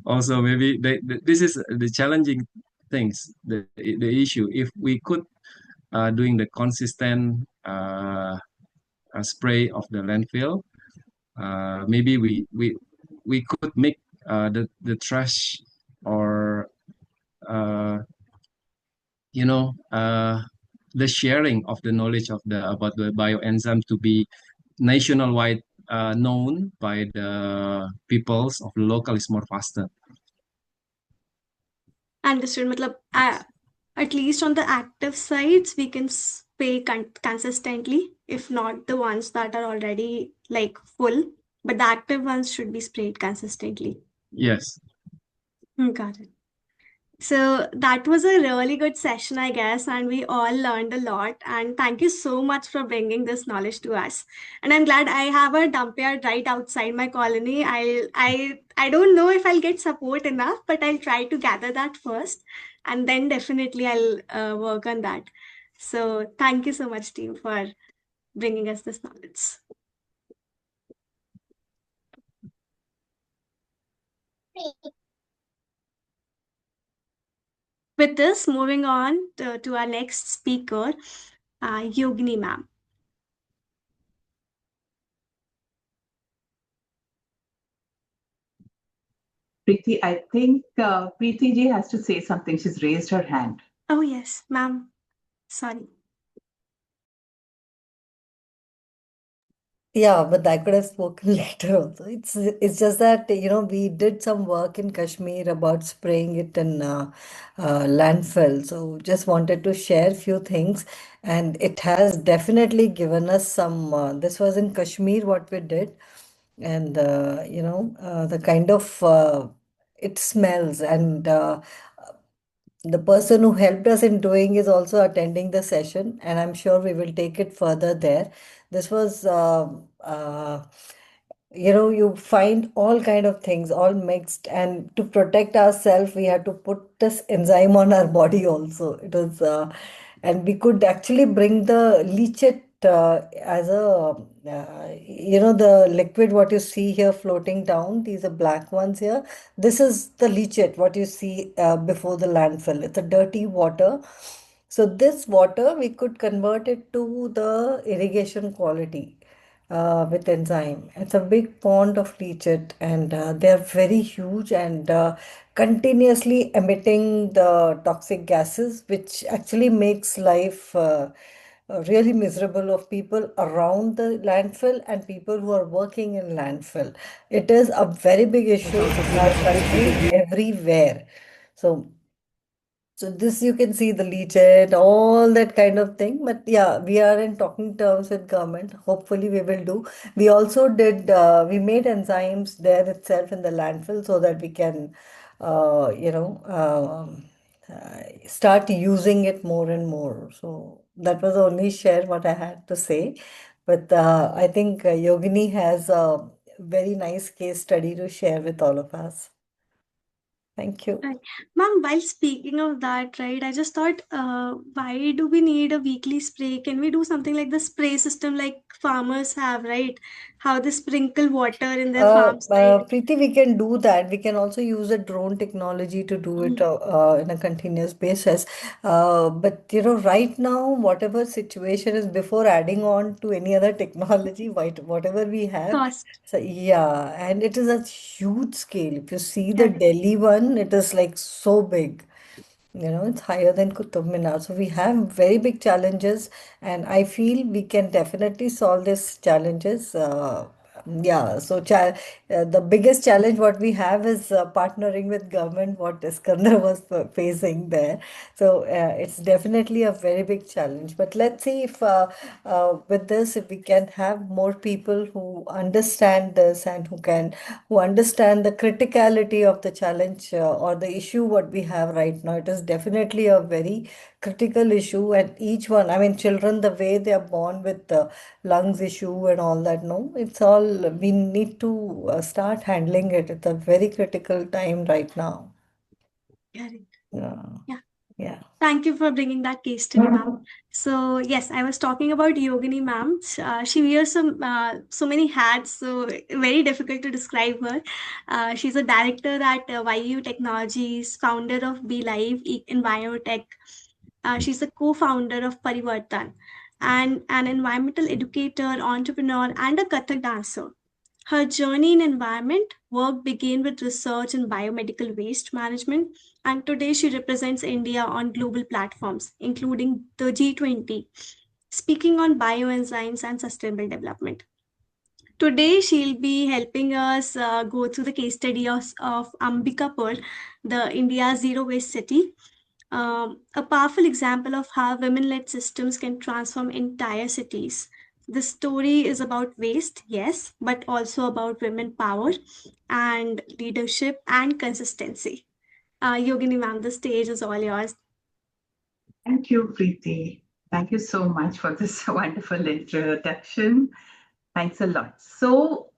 also maybe this is the challenging things, the issue. If we could doing the consistent spray of the landfill, maybe we could make the trash, or uh, you know uh, the sharing of the knowledge of the about the bioenzyme to be nationwide known by the peoples of the local is more faster. Understood. Matlab, at least on the active sites, we can spray consistently, if not the ones that are already like full, but the active ones should be sprayed consistently. Yes. Got it. So that was a really good session, I guess, and we all learned a lot. And thank you so much for bringing this knowledge to us. And I'm glad I have a dump yard right outside my colony. I don't know if I'll get support enough, but I'll try to gather that first, and then definitely I'll work on that. So thank you so much, team, for bringing us this knowledge. With this, moving on to our next speaker, Yogini ma'am. Preeti, I think Preeti ji has to say something. She's raised her hand. Oh, yes, ma'am. Sorry. Yeah, but I could have spoken later also. It's just that, we did some work in Kashmir about spraying it in landfill. So just wanted to share few things, and it has definitely given us some. This was in Kashmir what we did, and the kind of it smells, and the person who helped us in doing is also attending the session, and I'm sure we will take it further there. This was, you find all kind of things, all mixed, and to protect ourselves, we had to put this enzyme on our body also. It was, and we could actually bring the leachate as a, the liquid what you see here floating down. These are black ones here. This is the leachate what you see before the landfill. It's a dirty water. So this water we could convert it to the irrigation quality with enzyme. It's a big pond of leachate, and they're very huge, and continuously emitting the toxic gases, which actually makes life really miserable of people around the landfill and people who are working in landfill. It is a very big issue in our country everywhere. So So this you can see the leachate, all that kind of thing. But yeah, we are in talking terms with government. Hopefully we will do. We also did, we made enzymes there itself in the landfill so that we can, start using it more and more. So that was only share what I had to say. But I think Yogini has a very nice case study to share with all of us. Thank you. Right. Ma'am, while speaking of that, right, I just thought, why do we need a weekly spray? Can we do something like the spray system like farmers have, right? How they sprinkle water in their farms, right? Preeti, we can do that. We can also use a drone technology to do it in a continuous basis. But right now, whatever situation is before adding on to any other technology, whatever we have, Cost. so yeah, and it is a huge scale. If you see the Correct. Delhi one, it is like so big. It's higher than Qutub Minar. So we have very big challenges, and I feel we can definitely solve these challenges. Yeah, so the biggest challenge what we have is partnering with government, what Iskandar was facing there. So it's definitely a very big challenge. But let's see if with this, if we can have more people who understand this and who understand the criticality of the challenge or the issue what we have right now. It is definitely a very critical issue, and each one, I mean, children, the way they are born with the lungs issue and all that, no, it's all we need to start handling it. It's a very critical time right now. Correct. Yeah. Yeah. Yeah. Thank you for bringing that case study, ma'am. So yes, I was talking about Yogini ma'am. She wears so many hats, so very difficult to describe her. She's a director at YU Technologies, founder of Be Live in Biotech. She's a co-founder of Parivartan, and an environmental educator, entrepreneur, and a Kathak dancer. Her journey in environment work began with research in biomedical waste management, and today she represents India on global platforms, including the G20, speaking on bioenzymes and sustainable development. Today, she'll be helping us go through the case study of Ambikapur, the India zero waste city, a powerful example of how women led systems can transform entire cities. The story is about waste, yes, but also about women power and leadership and consistency. Yogini ma'am, the stage is all yours. Thank you, Preeti. Thank you so much for this wonderful introduction. Thanks a lot. So,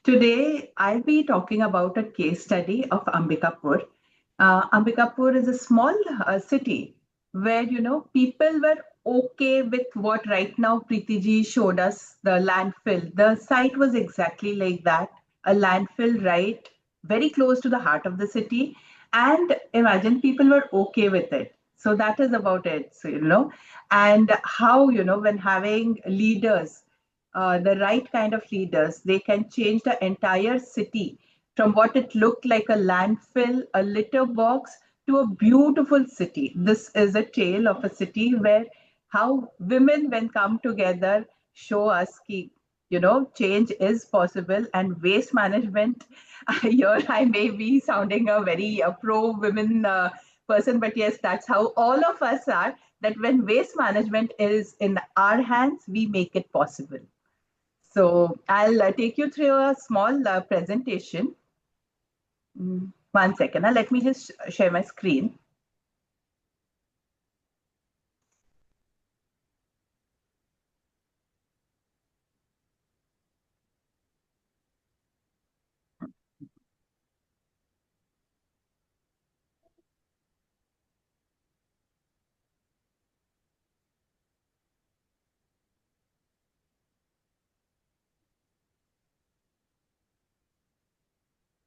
today I'll be talking about a case study of Ambikapur. Ambikapur is a small city where, people were okay with what right now Preeti ji showed us, the landfill. The site was exactly like that, a landfill right very close to the heart of the city. And imagine people were okay with it. So that is about it. So, and how, when having leaders, the right kind of leaders, they can change the entire city from what it looked like a landfill, a litter box, to a beautiful city. This is a tale of a city where how women, when come together, show us ki, change is possible and waste management. Here I may be sounding a very pro women person, but yes, that's how all of us are. That when waste management is in our hands, we make it possible. So I'll take you through a small presentation. One second. Let me just share my screen.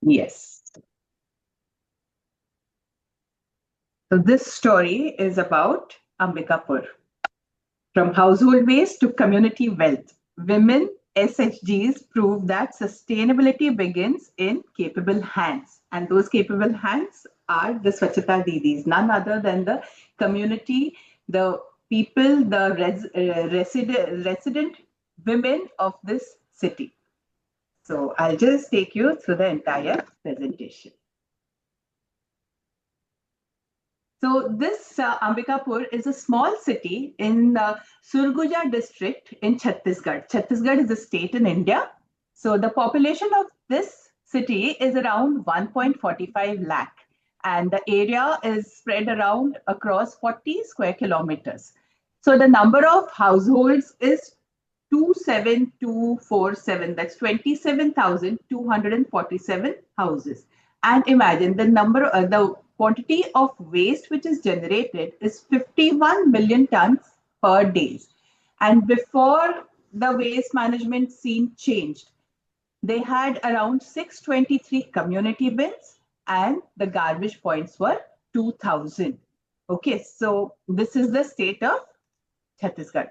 Yes. So this story is about Ambikapur. From household waste to community wealth, women SHGs prove that sustainability begins in capable hands. And those capable hands are the Swachhata Didis, none other than the community, the people, the resident women of this city. So I'll just take you through the entire presentation. So this Ambikapur is a small city in Surguja district in Chhattisgarh. Chhattisgarh is a state in India. So the population of this city is around 1.45 lakh, and the area is spread around across 40 square kilometers. So the number of households is 27247. That's 27,247 houses. And imagine the quantity of waste which is generated is 51 million tons per day. And before the waste management scene changed, they had around 623 community bins and the garbage points were 2000. Okay, so this is the state of Chhattisgarh.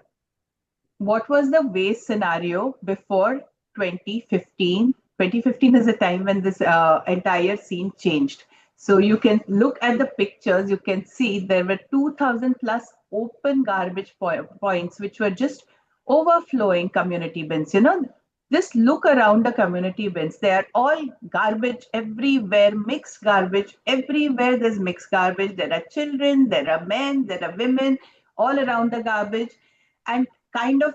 What was the waste scenario before 2015? 2015 is a time when this entire scene changed. So you can look at the pictures, you can see there were 2000 plus open garbage points which were just overflowing community bins. Just look around the community bins. They are all garbage everywhere, mixed garbage. Everywhere there's mixed garbage. There are children, there are men, there are women, all around the garbage. And kind of,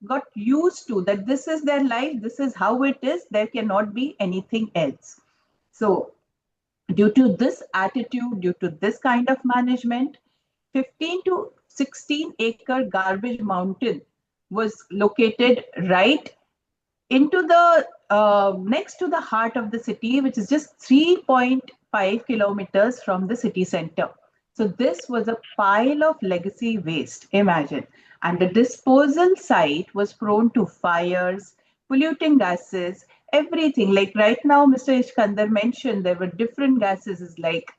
got used to that this is their life, this is how it is, there cannot be anything else. So due to this attitude, due to this kind of management, 15 to 16 acre garbage mountain was located right into the next to the heart of the city, which is just 3.5 kilometers from the city center. So this was a pile of legacy waste, imagine. And the disposal site was prone to fires, polluting gases, everything. Like right now, Mr. Iskandar mentioned there were different gases like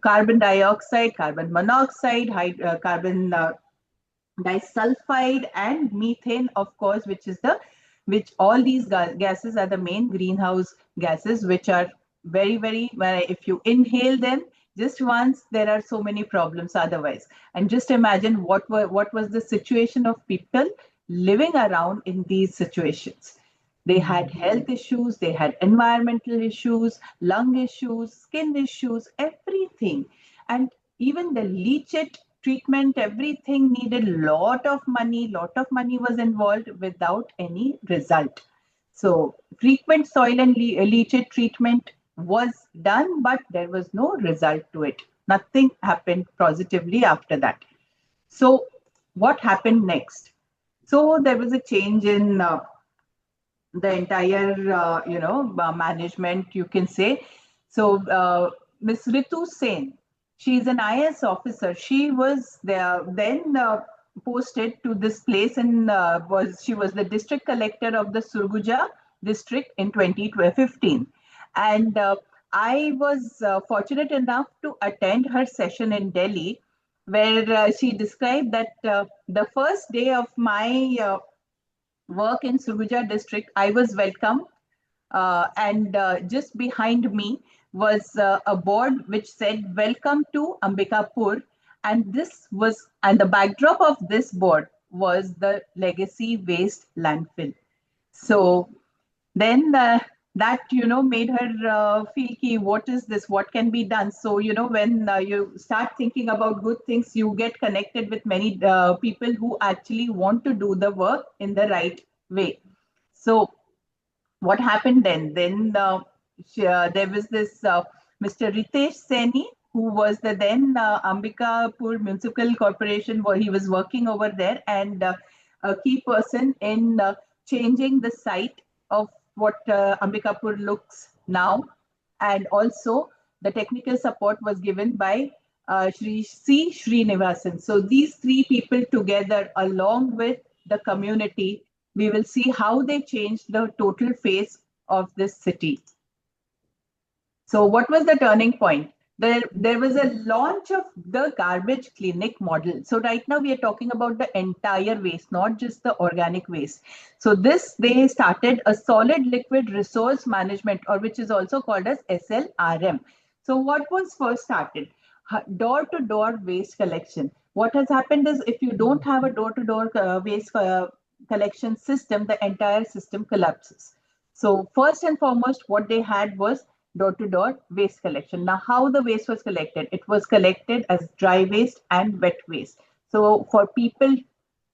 carbon dioxide, carbon monoxide, carbon disulfide, and methane, of course, which all these gases are the main greenhouse gases, which are very, very, if you inhale them just once, there are so many problems otherwise. And just imagine what was the situation of people living around in these situations. They had health issues, they had environmental issues, lung issues, skin issues, everything. And even the leachate treatment, everything needed lot of money was involved without any result. So frequent soil and leachate treatment was done, but there was no result to it. Nothing happened positively after that. So what happened next? So there was a change in the entire, management, you can say. So Ms. Ritu Sen, she is an IS officer. She was there then posted to this place and she was the district collector of the Surguja district in 2015. And I was fortunate enough to attend her session in Delhi, where she described that the first day of my work in Surguja district, I was welcomed, and just behind me was a board which said "Welcome to Ambikapur," and the backdrop of this board was the legacy waste landfill. So then that made her feel ki, what is this, what can be done. So when you start thinking about good things, you get connected with many people who actually want to do the work in the right way. So what happened then there was this Mr. Ritesh Seni, who was the then Ambikapur Municipal Corporation, where he was working over there, and a key person in changing the site of what Ambikapur looks now. And also the technical support was given by Shri C. Srinivasan. So these three people together, along with the community, we will see how they changed the total face of this city. So what was the turning point? There was a launch of the garbage clinic model. So right now we are talking about the entire waste, not just the organic waste. So they started a solid liquid resource management, or which is also called as SLRM. So what was first started? Door-to-door waste collection. What has happened is, if you don't have a door-to-door waste collection system, the entire system collapses. So first and foremost, what they had was door-to-door waste collection. Now, how the waste was collected? It was collected as dry waste and wet waste. So for people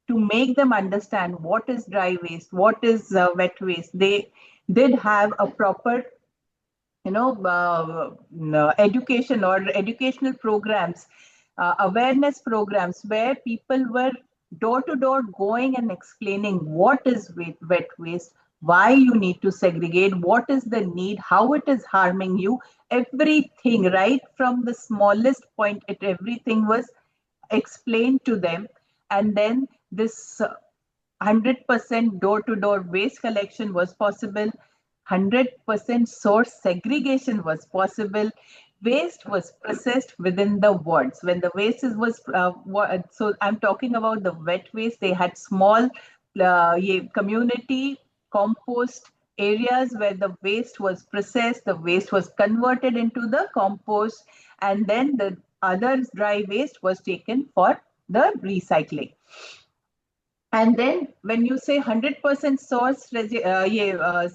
to make them understand what is dry waste, what is wet waste, they did have a proper education or educational programs, awareness programs where people were door to door going and explaining what is wet waste, why you need to segregate, what is the need, how it is harming you, everything, right from the smallest point, everything was explained to them. And then this 100% door-to-door waste collection was possible. 100% source segregation was possible. Waste was processed within the wards. When the waste so I'm talking about the wet waste. They had small community compost areas where the waste was processed, the waste was converted into the compost, and then the other dry waste was taken for the recycling. And then when you say 100% source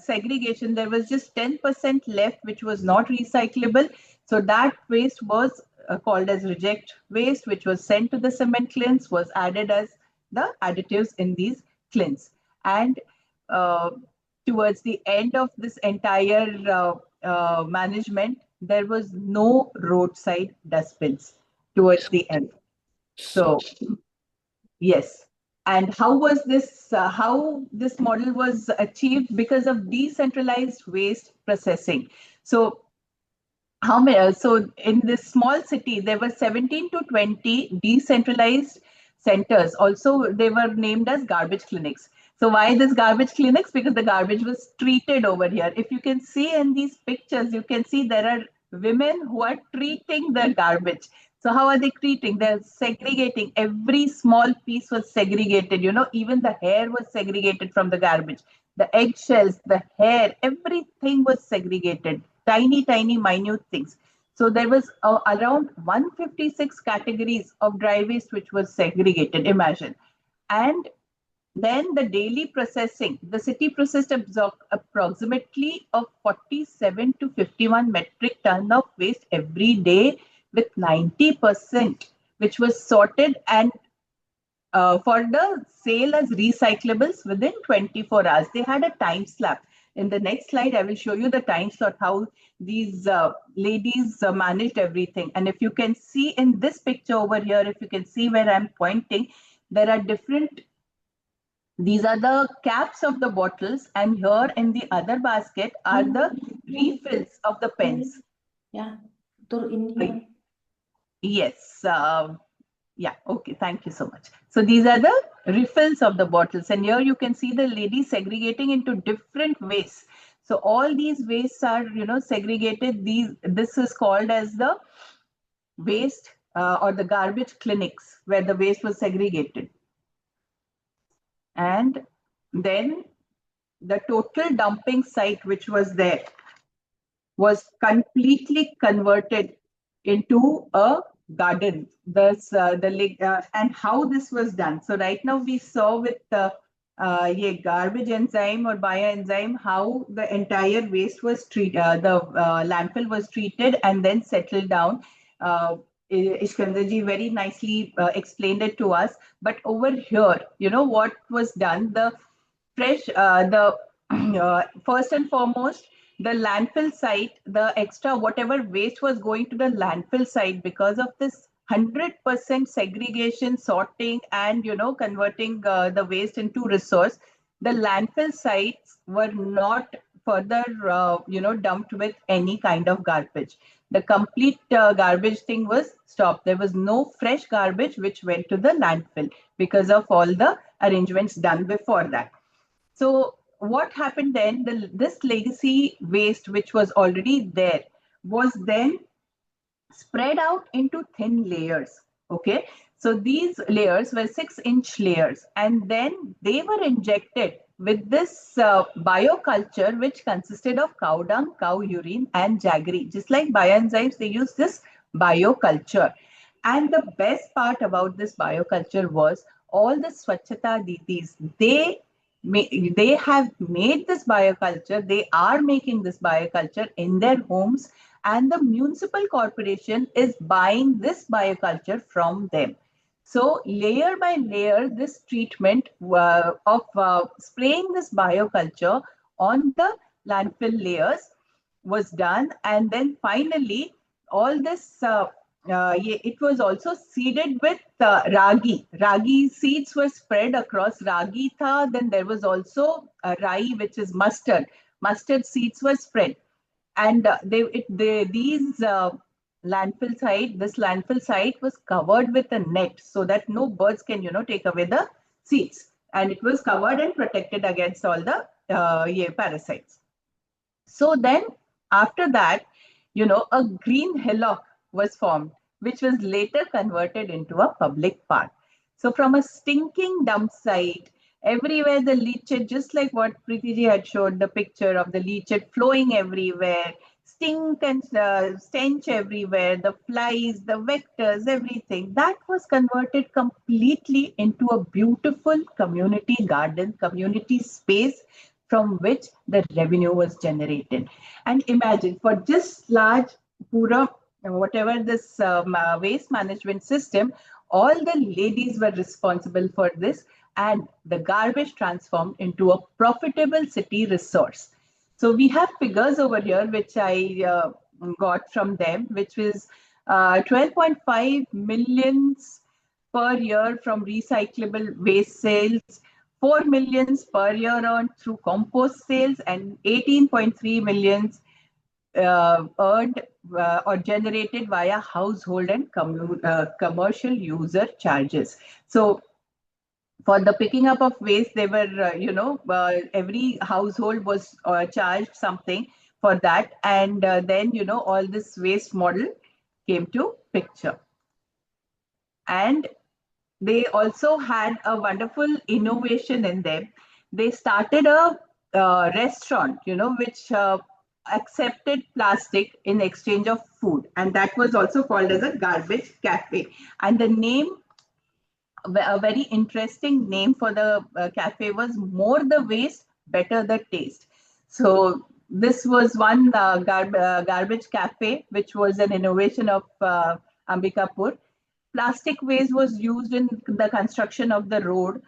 segregation, there was just 10% left, which was not recyclable. So that waste was called as reject waste, which was sent to the cement kilns, was added as the additives in these kilns. And towards the end of this entire management, there was no roadside dustbins towards the end. So yes. And how was this? How this model was achieved? Because of decentralized waste processing. So how many? So in this small city, there were 17 to 20 decentralized centers. Also, they were named as garbage clinics. So why this garbage clinics? Because the garbage was treated over here. If you can see in these pictures, you can see there are women who are treating the garbage. So how are they treating? They're segregating. Every small piece was segregated. Even the hair was segregated from the garbage. The eggshells, the hair, everything was segregated. Tiny, tiny, minute things. So there was around 156 categories of dry waste which was segregated, imagine. And then the daily processing, the city processed approximately of 47 to 51 metric ton of waste every day, with 90% which was sorted and for the sale as recyclables within 24 hours. They had a time slot. In the next slide, I will show you the time slot, how these ladies managed everything. And if you can see in this picture over here, if you can see where I'm pointing, there are different, these are the caps of the bottles, and here in the other basket are the refills of the pens. Yeah, in here. Yes. Yeah, okay, thank you so much. So these are the refills of the bottles, and here you can see the lady segregating into different wastes. So all these wastes are, segregated. This is called as the waste or the garbage clinics, where the waste was segregated. And then the total dumping site which was there was completely converted into a garden. And how this was done. So right now we saw with the garbage enzyme or bioenzyme how the entire waste was treated, the landfill was treated and then settled down. Iskandarji very nicely explained it to us. But over here, what was done? The fresh, first and foremost, the landfill site, the extra whatever waste was going to the landfill site, because of this 100% segregation, sorting, and converting the waste into resource, the landfill sites were not further dumped with any kind of garbage. The complete garbage thing was stopped. There was no fresh garbage which went to the landfill because of all the arrangements done before that. So what happened then, this legacy waste which was already there was then spread out into thin layers. Okay, so these layers were 6-inch layers, and then they were injected with this bioculture which consisted of cow dung, cow urine, and jaggery. Just like bioenzymes, they use this bioculture. And the best part about this bioculture was all the Swachhata Didis, they they have made this bioculture, they are making this bioculture in their homes, and the municipal corporation is buying this bioculture from them. So layer by layer, this treatment of spraying this bioculture on the landfill layers was done, and then finally all this it was also seeded with ragi. Ragi seeds were spread across ragi tha. Then there was also rai, which is mustard. Mustard seeds were spread, and this landfill site was covered with a net so that no birds can take away the seeds, and it was covered and protected against all the parasites. So then after that, a green hillock was formed, which was later converted into a public park. So from a stinking dump site, everywhere the leachate, just like what Preeti ji had showed the picture of the leachate flowing everywhere, stink and stench everywhere, the flies, the vectors, everything, that was converted completely into a beautiful community garden, community space from which the revenue was generated. And imagine, for this large pura, whatever this waste management system, all the ladies were responsible for this, and the garbage transformed into a profitable city resource. So we have figures over here, which I got from them, which was 12.5 millions per year from recyclable waste sales, 4 millions per year earned through compost sales, and 18.3 millions earned or generated via household and commercial user charges. So for the picking up of waste, they were, every household was charged something for that. And then, all this waste model came to picture. And they also had a wonderful innovation in them. They started a restaurant, which accepted plastic in exchange of food. And that was also called as a garbage cafe. And the name, a very interesting name for the cafe, was More the Waste, Better the Taste. So this was one garbage cafe, which was an innovation of Ambikapur. Plastic waste was used in the construction of the road.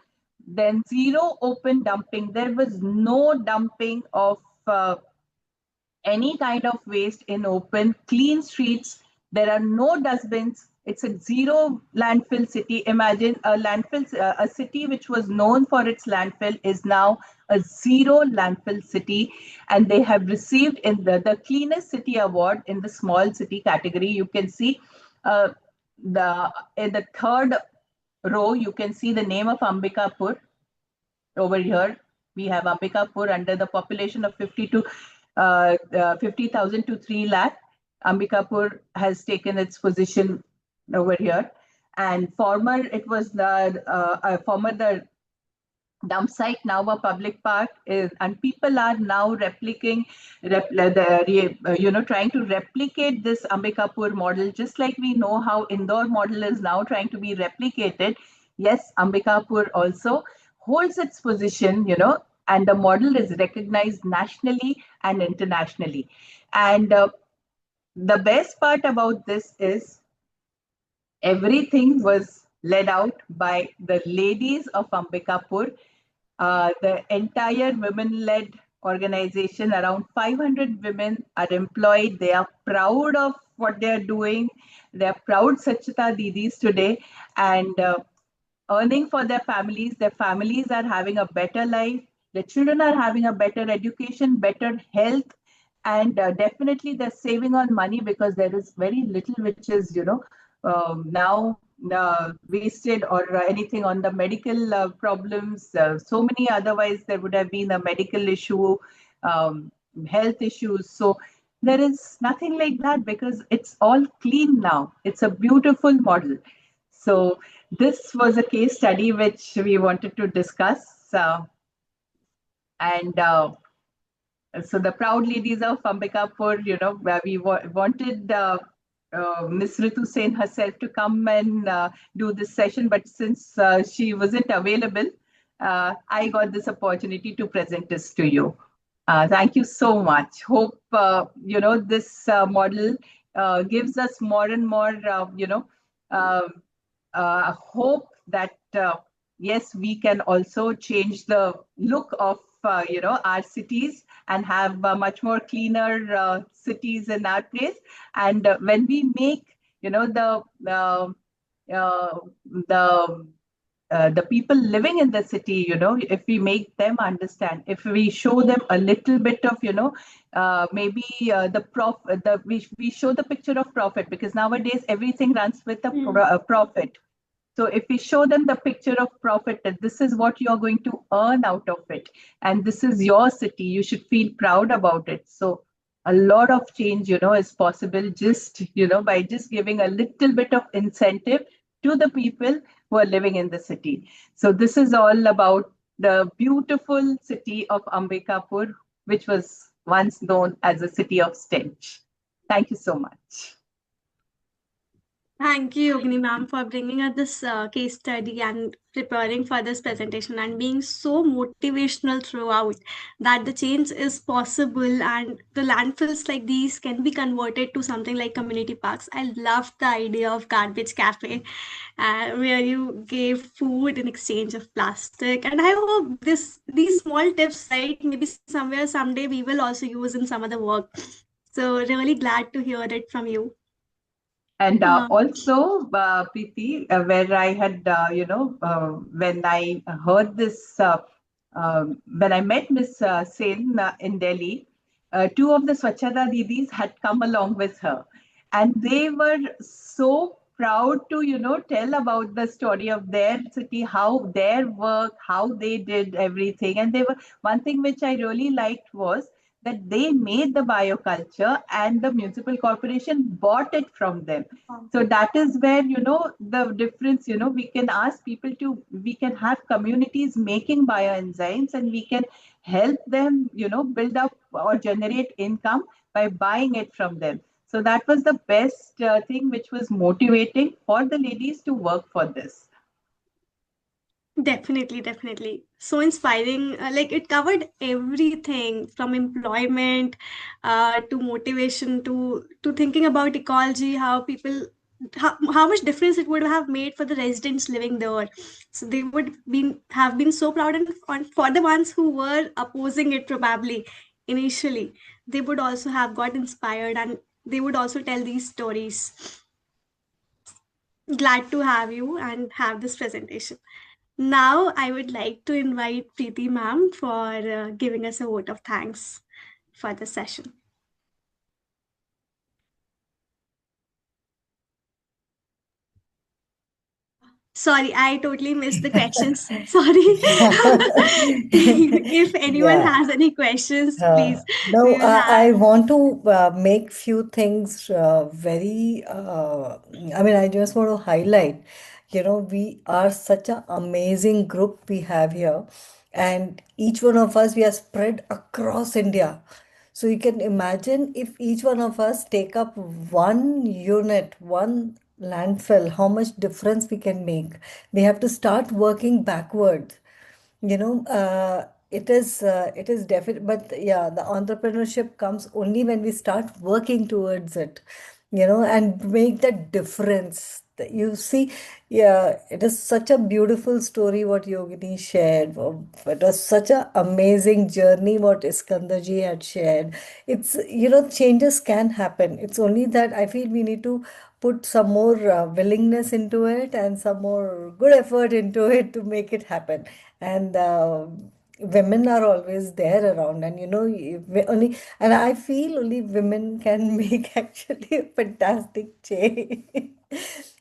Then zero open dumping. There was no dumping of any kind of waste in open. Clean streets. There are no dustbins. It's a zero landfill city. Imagine a landfill, a city which was known for its landfill is now a zero landfill city. And they have received in the cleanest city award in the small city category. You can see in the third row, you can see the name of Ambikapur. Over here, we have Ambikapur under the population of 50,000 to 3 lakh. Ambikapur has taken its position over here. And former, it was the dump site, now a public park, and people are now trying to replicate this Ambikapur model, just like we know how Indore model is now trying to be replicated. Yes, Ambikapur also holds its position, and the model is recognized nationally and internationally. And the best part about this is everything was led out by the ladies of Ambikapur. The entire women-led organization, around 500 women are employed. They are proud of what they are doing. They are proud Sachita Didis today, and earning for their families. Their families are having a better life. Their children are having a better education, better health, and definitely they're saving on money because there is very little which is, now wasted or anything on the medical problems. So many otherwise there would have been a medical issue, health issues. So there is nothing like that because it's all clean now. It's a beautiful model. So this was a case study which we wanted to discuss. So the proud ladies of Ambikapur, where we wanted Ms. Ritu Sen herself to come and do this session, but since she wasn't available, I got this opportunity to present this to you. Thank you so much. Hope this model gives us more and more uh, hope that yes, we can also change the look of our cities and have much more cleaner cities in our place. And when we make uh, the the people living in the city, if we make them understand, if we show them a little bit of, maybe we show the picture of profit, because nowadays everything runs with a profit. So if we show them the picture of profit, that this is what you're going to earn out of it, and this is your city, you should feel proud about it. So a lot of change, is possible just, by just giving a little bit of incentive to the people who are living in the city. So this is all about the beautiful city of Ambikapur, which was once known as a city of stench. Thank you so much. Thank you, Yogini ma'am, for bringing us this case study and preparing for this presentation and being so motivational throughout that the change is possible and the landfills like these can be converted to something like community parks. I love the idea of garbage cafe where you gave food in exchange of plastic. And I hope these small tips, right, maybe somewhere someday we will also use in some other work. So really glad to hear it from you. And also, Preeti, where I had, when I heard this, when I met Miss Sen in Delhi, two of the Swachhata Didis had come along with her. And they were so proud to, tell about the story of their city, how their work, how they did everything. And one thing which I really liked was that they made the bioculture and the municipal corporation bought it from them. So that is where, the difference, we can ask people we can have communities making bioenzymes, and we can help them, build up or generate income by buying it from them. So that was the best thing which was motivating for the ladies to work for this. Definitely, definitely. So inspiring. Like it covered everything from employment to motivation to thinking about ecology, how people how much difference it would have made for the residents living there. So they would have been so proud, and for the ones who were opposing it probably initially, they would also have got inspired and they would also tell these stories. Glad to have you and have this presentation. Now, I would like to invite Preeti ma'am for giving us a vote of thanks for the session. Sorry, I totally missed the questions. Sorry. If anyone Yeah. has any questions, please, we No, will I have. want to make few things very, I mean, I just want to highlight, we are such an amazing group we have here. And each one of us, we are spread across India. So you can imagine if each one of us take up one unit, one landfill, how much difference we can make. We have to start working backwards. It is definite, but yeah, the entrepreneurship comes only when we start working towards it, and make that difference. You see, yeah, it is such a beautiful story what Yogini shared. It was such an amazing journey what Iskandarji had shared. Changes can happen. It's only that I feel we need to put some more willingness into it and some more good effort into it to make it happen. And women are always there around, and and I feel only women can make actually a fantastic change.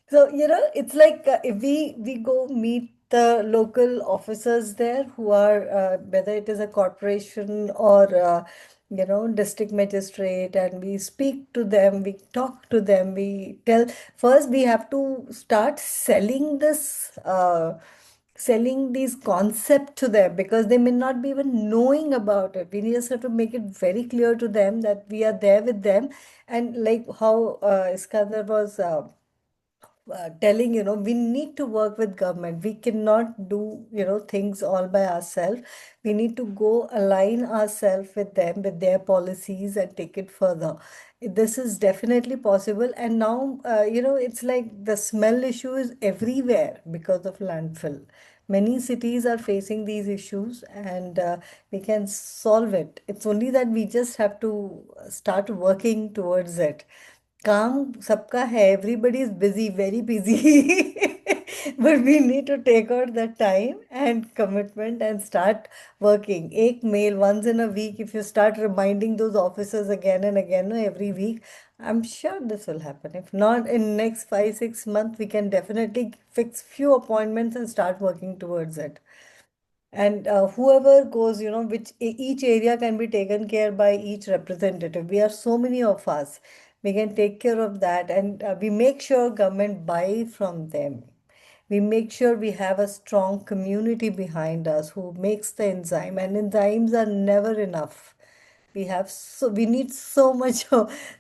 So it's like if we go meet the local officers there who are whether it is a corporation or district magistrate, and we speak to them, we talk to them, we tell. First we have to start selling these concept to them, because they may not be even knowing about it. We just have to make it very clear to them that we are there with them. And like how Iskandar was telling, we need to work with government. We cannot do, things all by ourselves. We need to go align ourselves with them, with their policies, and take it further. This is definitely possible. And now, it's like the smell issue is everywhere because of landfill. Many cities are facing these issues, and we can solve it. It's only that we just have to start working towards it. काम सबका है, everybody is busy, very busy. But we need to take out the time and commitment and start working. Ek mail once in a week, if you start reminding those officers again and again every week, I'm sure this will happen. If not, in next 5 6 months, we can definitely fix few appointments and start working towards it. And whoever goes, which each area can be taken care by each representative. We are so many of us. We can take care of that, and we make sure government buy from them. We make sure we have a strong community behind us who makes the enzyme, and enzymes are never enough. We need so much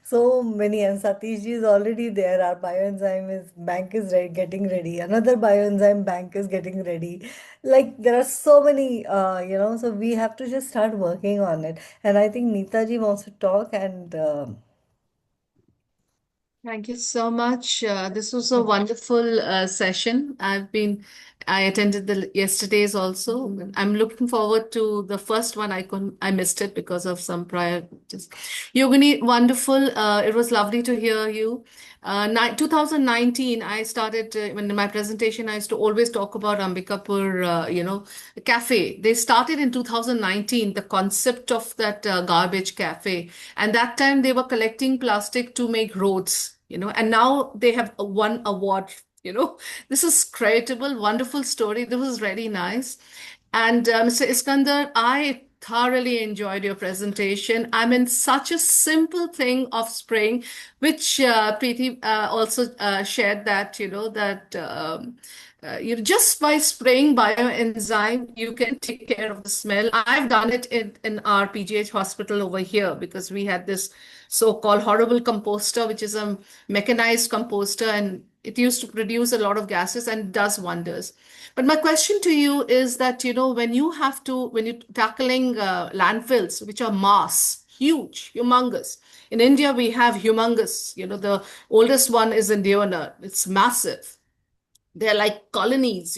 so many, and Satish ji is already there. Our bioenzyme is bank is getting ready. Another bioenzyme bank is getting ready. Like there are so many, so we have to just start working on it. And I think Neeta ji wants to talk, and Thank you so much. This was a wonderful session. I attended the yesterday's also. I'm looking forward to the first one. I missed it because of some prior. Yogini, wonderful. It was lovely to hear you. 2019, I started when in my presentation, I used to always talk about Ambikapur, cafe. They started in 2019, the concept of that garbage cafe. And that time they were collecting plastic to make roads, and now they have won award. This is creditable, wonderful story. This was really nice. And Mr. Iskandar, I thoroughly enjoyed your presentation. I mean, such a simple thing of spraying, which Preeti also shared that, just by spraying bioenzyme, you can take care of the smell. I've done it in our PGH hospital over here because we had this so-called horrible composter, which is a mechanized composter, and it used to produce a lot of gases and does wonders. But my question to you is that, when you're tackling landfills, which are mass, huge, humongous. In India, we have humongous, the oldest one is in Deonar. It's massive. They're like colonies.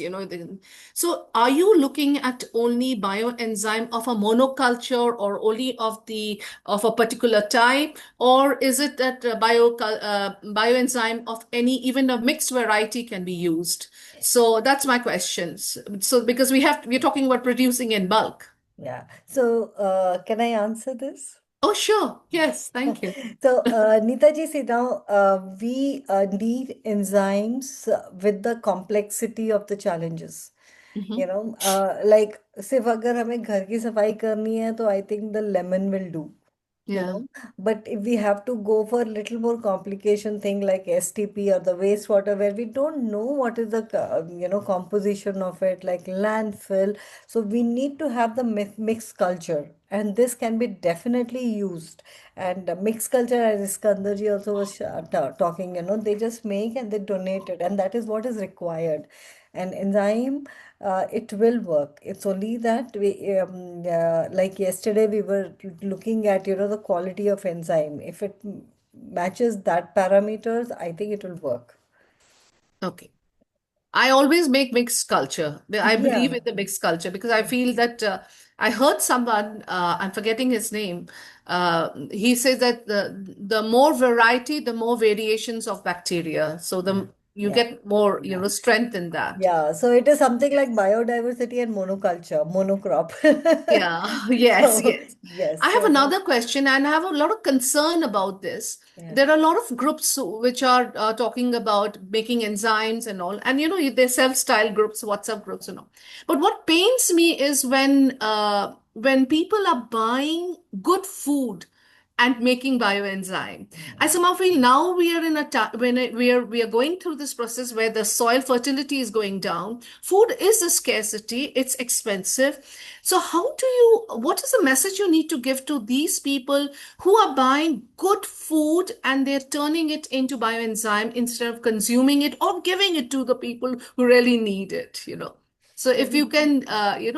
So are you looking at only bioenzyme of a monoculture or only of a particular type, or is it that bioenzyme of any, even a mixed variety can be used? So that's my questions. So because we're talking about producing in bulk. yeah. So can I answer this? Oh, sure. Yes. Thank you. So, Neetaji, see now, we need enzymes with the complexity of the challenges. Like, सिर्फ अगर हमें घर की सफाई करनी है, तो I think the lemon will do. Yeah. But if we have to go for a little more complication thing like STP or the wastewater, where we don't know what is the composition of it, like landfill, so we need to have the mixed culture, and this can be definitely used. And mixed culture, as Iskandarji also was talking, they just make and they donate it, and that is what is required. And enzyme, it will work. It's only that like yesterday, we were looking at, the quality of enzyme. If it matches that parameters, I think it will work. Okay. I always make mixed culture. I believe Yeah. in the mixed culture because I feel that I heard someone, I'm forgetting his name, he says that the more variety, the more variations of bacteria. So you Yeah. get more, strength in that. Yeah, so it is something like biodiversity and monoculture, monocrop. Yeah, yes, So, yes. I yes, have so that, another question, and I have a lot of concern about this. yeah. There are a lot of groups which are talking about making enzymes and all, and they self-style groups, WhatsApp groups and all. But what pains me is when people are buying good food and making bioenzyme. I somehow feel now we are in a we are going through this process where the soil fertility is going down. Food is a scarcity. It's expensive. So what is the message you need to give to these people who are buying good food and they're turning it into bioenzyme instead of consuming it or giving it to the people who really need it, So if you can,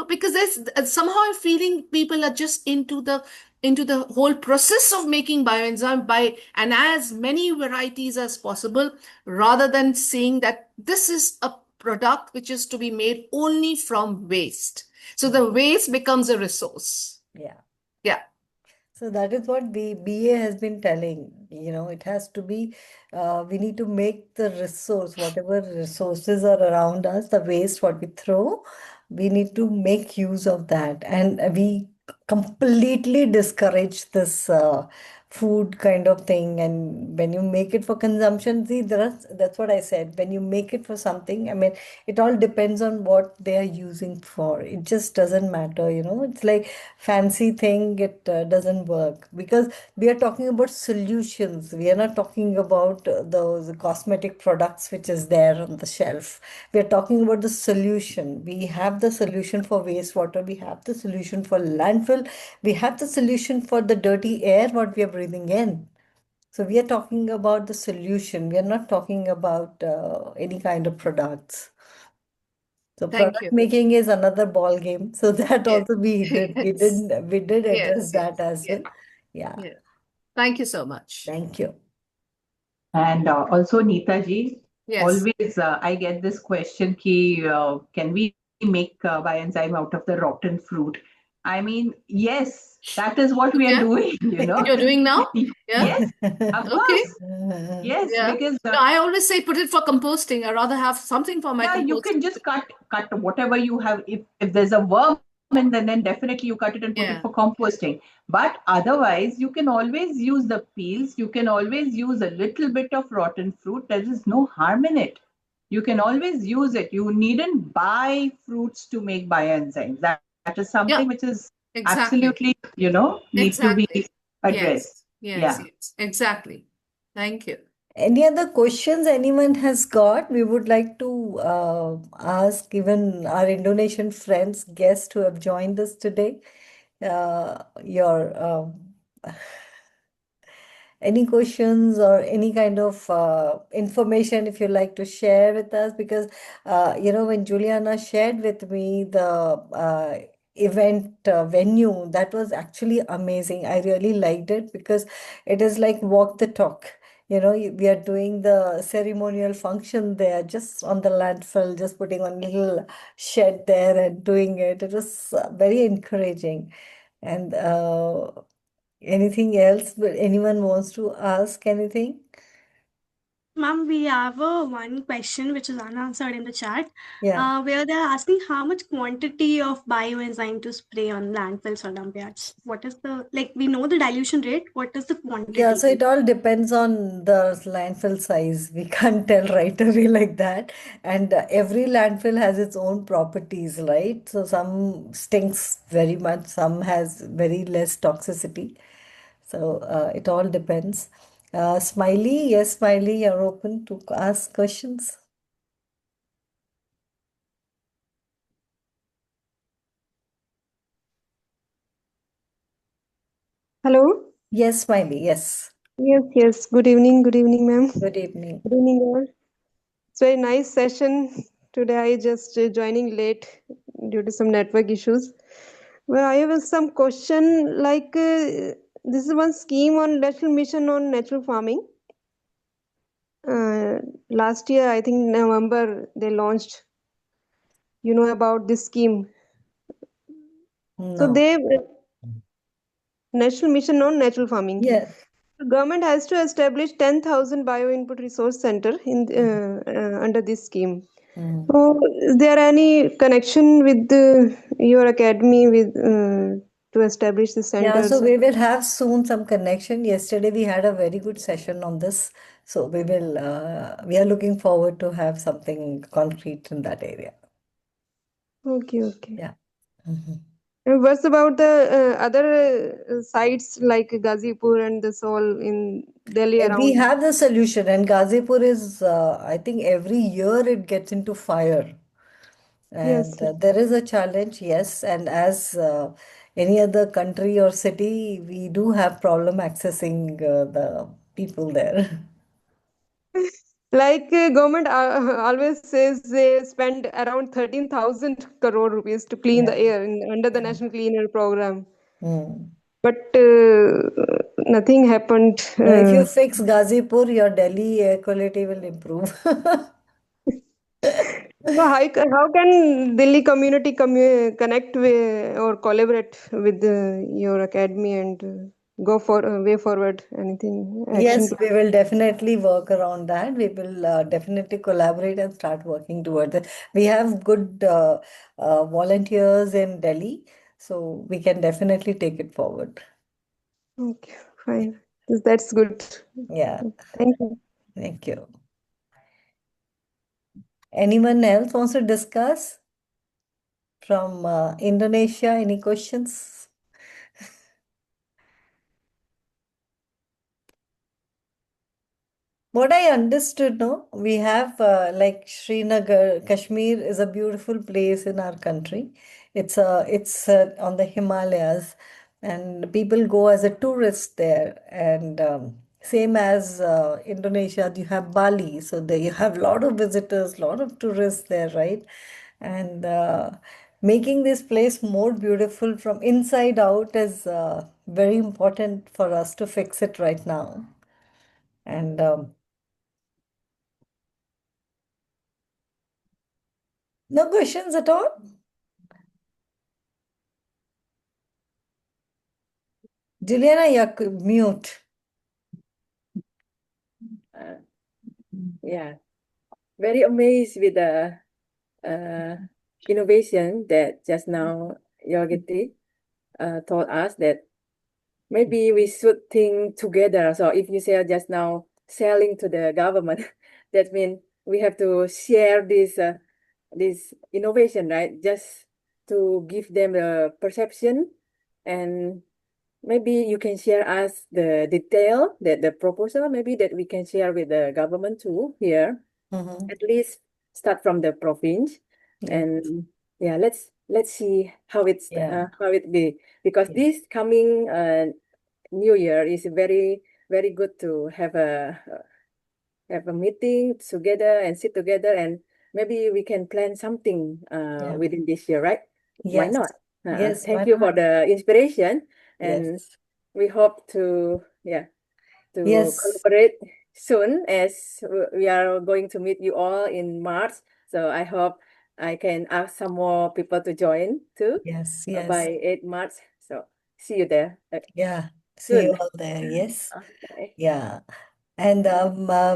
because there's somehow I'm feeling people are just into the whole process of making bioenzyme and as many varieties as possible, rather than seeing that this is a product which is to be made only from waste. So the waste becomes a resource. Yeah. Yeah. So that is what the BA has been telling. It has to be, we need to make the resource, whatever resources are around us, the waste, what we throw, we need to make use of that. And we completely discourage this food kind of thing. And when you make it for consumption, see, that's what I said. When you make it for something, I mean, it all depends on what they are using for. It just doesn't matter, It's like fancy thing, it doesn't work because we are talking about solutions. We are not talking about those cosmetic products which is there on the shelf. We are talking about the solution. We have the solution for wastewater. We have the solution for landfill. We have the solution for the dirty air what we are breathing in. So we are talking about the solution. We are not talking about any kind of products. So Thank product you. making is another ball game. So that Yes. also we did. We Yes. did. We did address Yes. that as Yeah. well. Yeah. Yeah. Thank you so much. Thank you. And also, Neetaji, Yes. always I get this question: can we make bioenzyme out of the rotten fruit? I mean, yes, that is what we are Yeah. doing, You're doing now? Yeah. Yes, of Okay. course. Yes, Yeah. because No, I always say put it for composting. I rather have something for my yeah, you can composting. just cut whatever you have. If there's a worm, and then definitely you cut it and put it Yeah. for composting. But otherwise, you can always use the peels. You can always use a little bit of rotten fruit. There is no harm in it. You can always use it. You needn't buy fruits to make bioenzymes. That is Yeah. something which is Exactly. absolutely, need to be Exactly. addressed. Yes. Yes. Yeah. Yes. Exactly. Thank you. Any other questions anyone has got? We would like to ask even our Indonesian friends, guests who have joined us today, your any questions or any kind of information if you'd like to share with us, because when Juliana shared with me the event venue, that was actually amazing. I really liked it because it is like walk the talk. We are doing the ceremonial function there, just on the landfill, just putting on a little shed there and doing it. It was very encouraging. And anything else? But anyone wants to ask anything? Ma'am, we have one question which is unanswered in the chat, Yeah. where they're asking how much quantity of bioenzyme to spray on landfills or dump yards. What is we know the dilution rate, what is the Yeah, quantity? so it all depends on the landfill size. We can't tell right away like that. And every landfill has its own properties, right? So some stinks very much, some has very less toxicity. So it all depends. Smiley, yes, Smiley, you're open to ask questions. Hello. Yes, Smiley, yes. Yes. Good evening, ma'am. Good evening. Good evening, all. It's very nice session today. I just joining late due to some network issues. Well, I have some question this is one scheme on national mission on natural farming. Last year, I think November, they launched. You know about this scheme. So No. they national mission on natural farming. Yes. The government has to establish 10,000 bio-input resource center in under this scheme. So, is there any connection with your academy to establish the Yeah, so centers? we will have soon some connection. Yesterday we had a very good session on this. So we are looking forward to have something concrete in that area. Okay. Yeah. Mhm. And what's about the other sites like Gazipur and the Sol in Delhi We around? have the solution, and Gazipur is, I think, every year it gets into fire. Yes. And there is a challenge, yes. And as any other country or city, we do have problem accessing the people there. Like government always says they spend around 13,000 crore rupees to clean Yeah. the air under the Yeah. National Clean Air Program. Hmm. But nothing happened. Now, if you fix Gazipur, your Delhi air quality will improve. So how can Delhi community connect with or collaborate with your academy and go for way forward? Anything action Yes, plan? we will definitely work around that. We will definitely collaborate and start working towards it. We have good volunteers in Delhi, so we can definitely take it forward. Okay, fine. That's good. Yeah, Thank you. thank you. Anyone else wants to discuss from Indonesia? Any questions? What I understood, no, we have like Srinagar, Kashmir is a beautiful place in our country. It's on the Himalayas, and people go as a tourist there. And same as Indonesia, you have Bali, so there you have a lot of visitors, a lot of tourists there, right? And making this place more beautiful from inside out is very important for us to fix it right now. And no questions at all? Juliana, you're mute. Yeah, very amazed with the innovation that just now Yogiti told us that maybe we should think together. So if you say just now selling to the government, that means we have to share this innovation, right? Just to give them the perception, and maybe you can share us the detail that the proposal maybe that we can share with the government too here. Mm-hmm. At least start from the province, Yeah. and yeah, let's see Yeah. how it be, because Yeah. this coming New Year is very good to have a meeting together and sit together, and maybe we can plan something Yeah. within this year, right? Why Yes. not? Yes. Why Thank you for not? the inspiration, and Yes. we hope to Yes. collaborate soon, as we are going to meet you all in March. So I hope I can ask some more people to join too Yes. by Yes. 8 March. So see you there Yeah. See you soon. all there. Yes. Okay. Yeah. And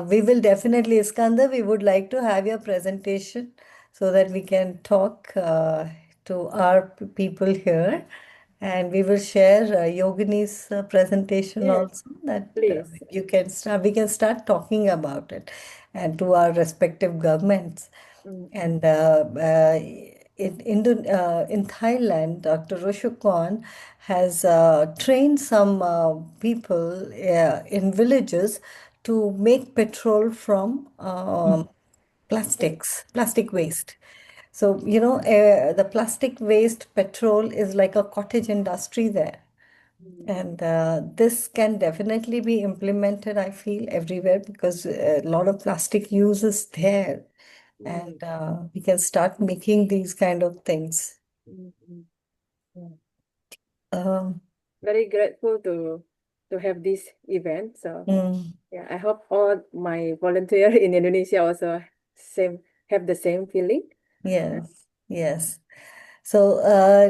we will definitely, Iskander, we would like to have your presentation so that we can talk to our people here. And we will share Yogini's presentation Yes, also, that please. you can start, we can start talking about it and to our respective governments. Mm-mm. And in Thailand, Dr. Rosukon has trained some people in villages to make petrol from plastic waste. So, the plastic waste petrol is like a cottage industry there. And this can definitely be implemented, I feel, everywhere because a lot of plastic use is there. Mm, And we can start making these kind of things. mm, mm. Yeah. Um, Very grateful to have this event. So mm, yeah, I hope all my volunteer in Indonesia also same have the same feeling. yes, yes. So,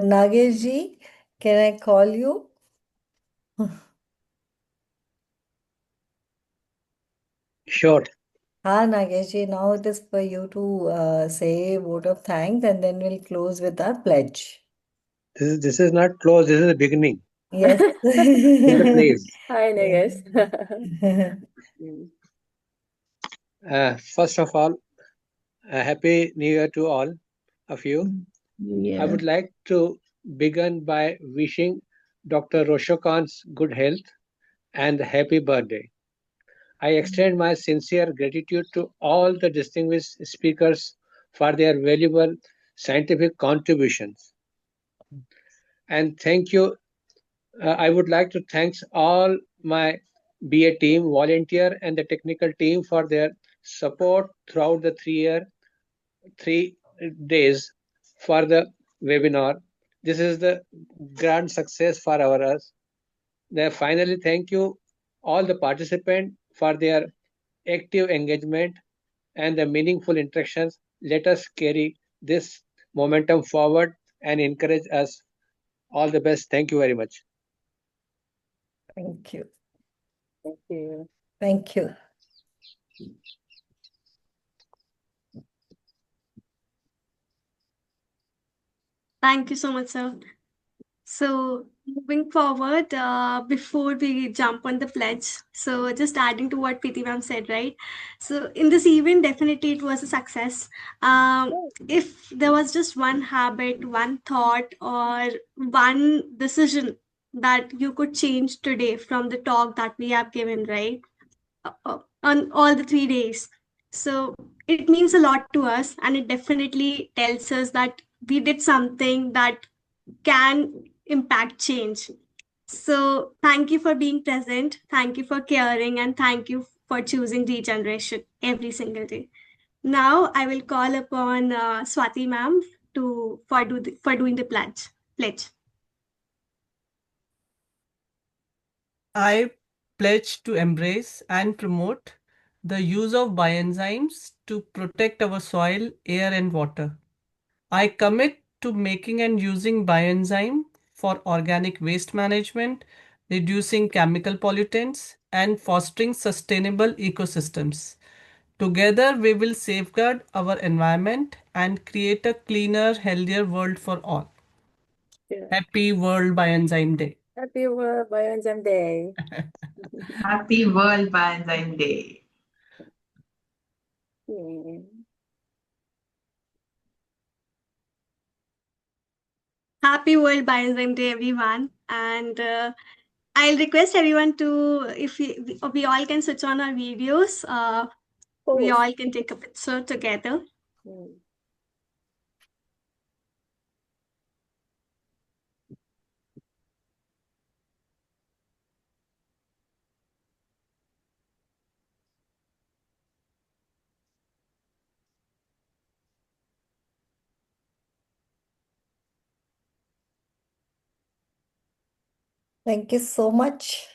Nagesh ji, can I call you? Sure. Nagesh ji, now it is for you to say a vote of thanks and then we'll close with our pledge. This is not close. This is the beginning. Yes. This is the place. Hi, Nagesh. Yeah. Mm. First of all, a happy New Year to all of you. I Yeah. would like to begin by wishing Dr. Roshukon's good health and happy birthday. I extend my sincere gratitude to all the distinguished speakers for their valuable scientific contributions. And thank you. I would like to thank all my BA team, volunteer, and the technical team for their support throughout the 3 days for the webinar. This is the grand success for us. Then finally, thank you all the participants for their active engagement and the meaningful interactions. Let us carry this momentum forward and encourage us. All the best. Thank you very much. Thank you. Thank you. Thank you. Thank you so much, sir. So moving forward, before we jump on the pledge, so just adding to what Preeti ma'am said, right? So in this event, definitely it was a success. If there was just one habit, one thought, or one decision that you could change today from the talk that we have given, right? On all the 3 days. So it means a lot to us, and it definitely tells us that we did something that can impact change. So thank you for being present, thank you for caring, and thank you for choosing regeneration every single day. Now I will call upon Swati ma'am for doing the pledge. I pledge to embrace and promote the use of bioenzymes to protect our soil, air, and water. I commit to making and using bioenzyme for organic waste management, reducing chemical pollutants, and fostering sustainable ecosystems. Together, we will safeguard our environment and create a cleaner, healthier world for all. Yeah. Happy World Bioenzyme Day. Happy World Bioenzyme Day. Happy World Bioenzyme Day. Yeah. Happy World Bioenzyme Day, everyone. And I'll request everyone to, if we all can switch on our videos, we all can take a picture together. Mm. Thank you so much.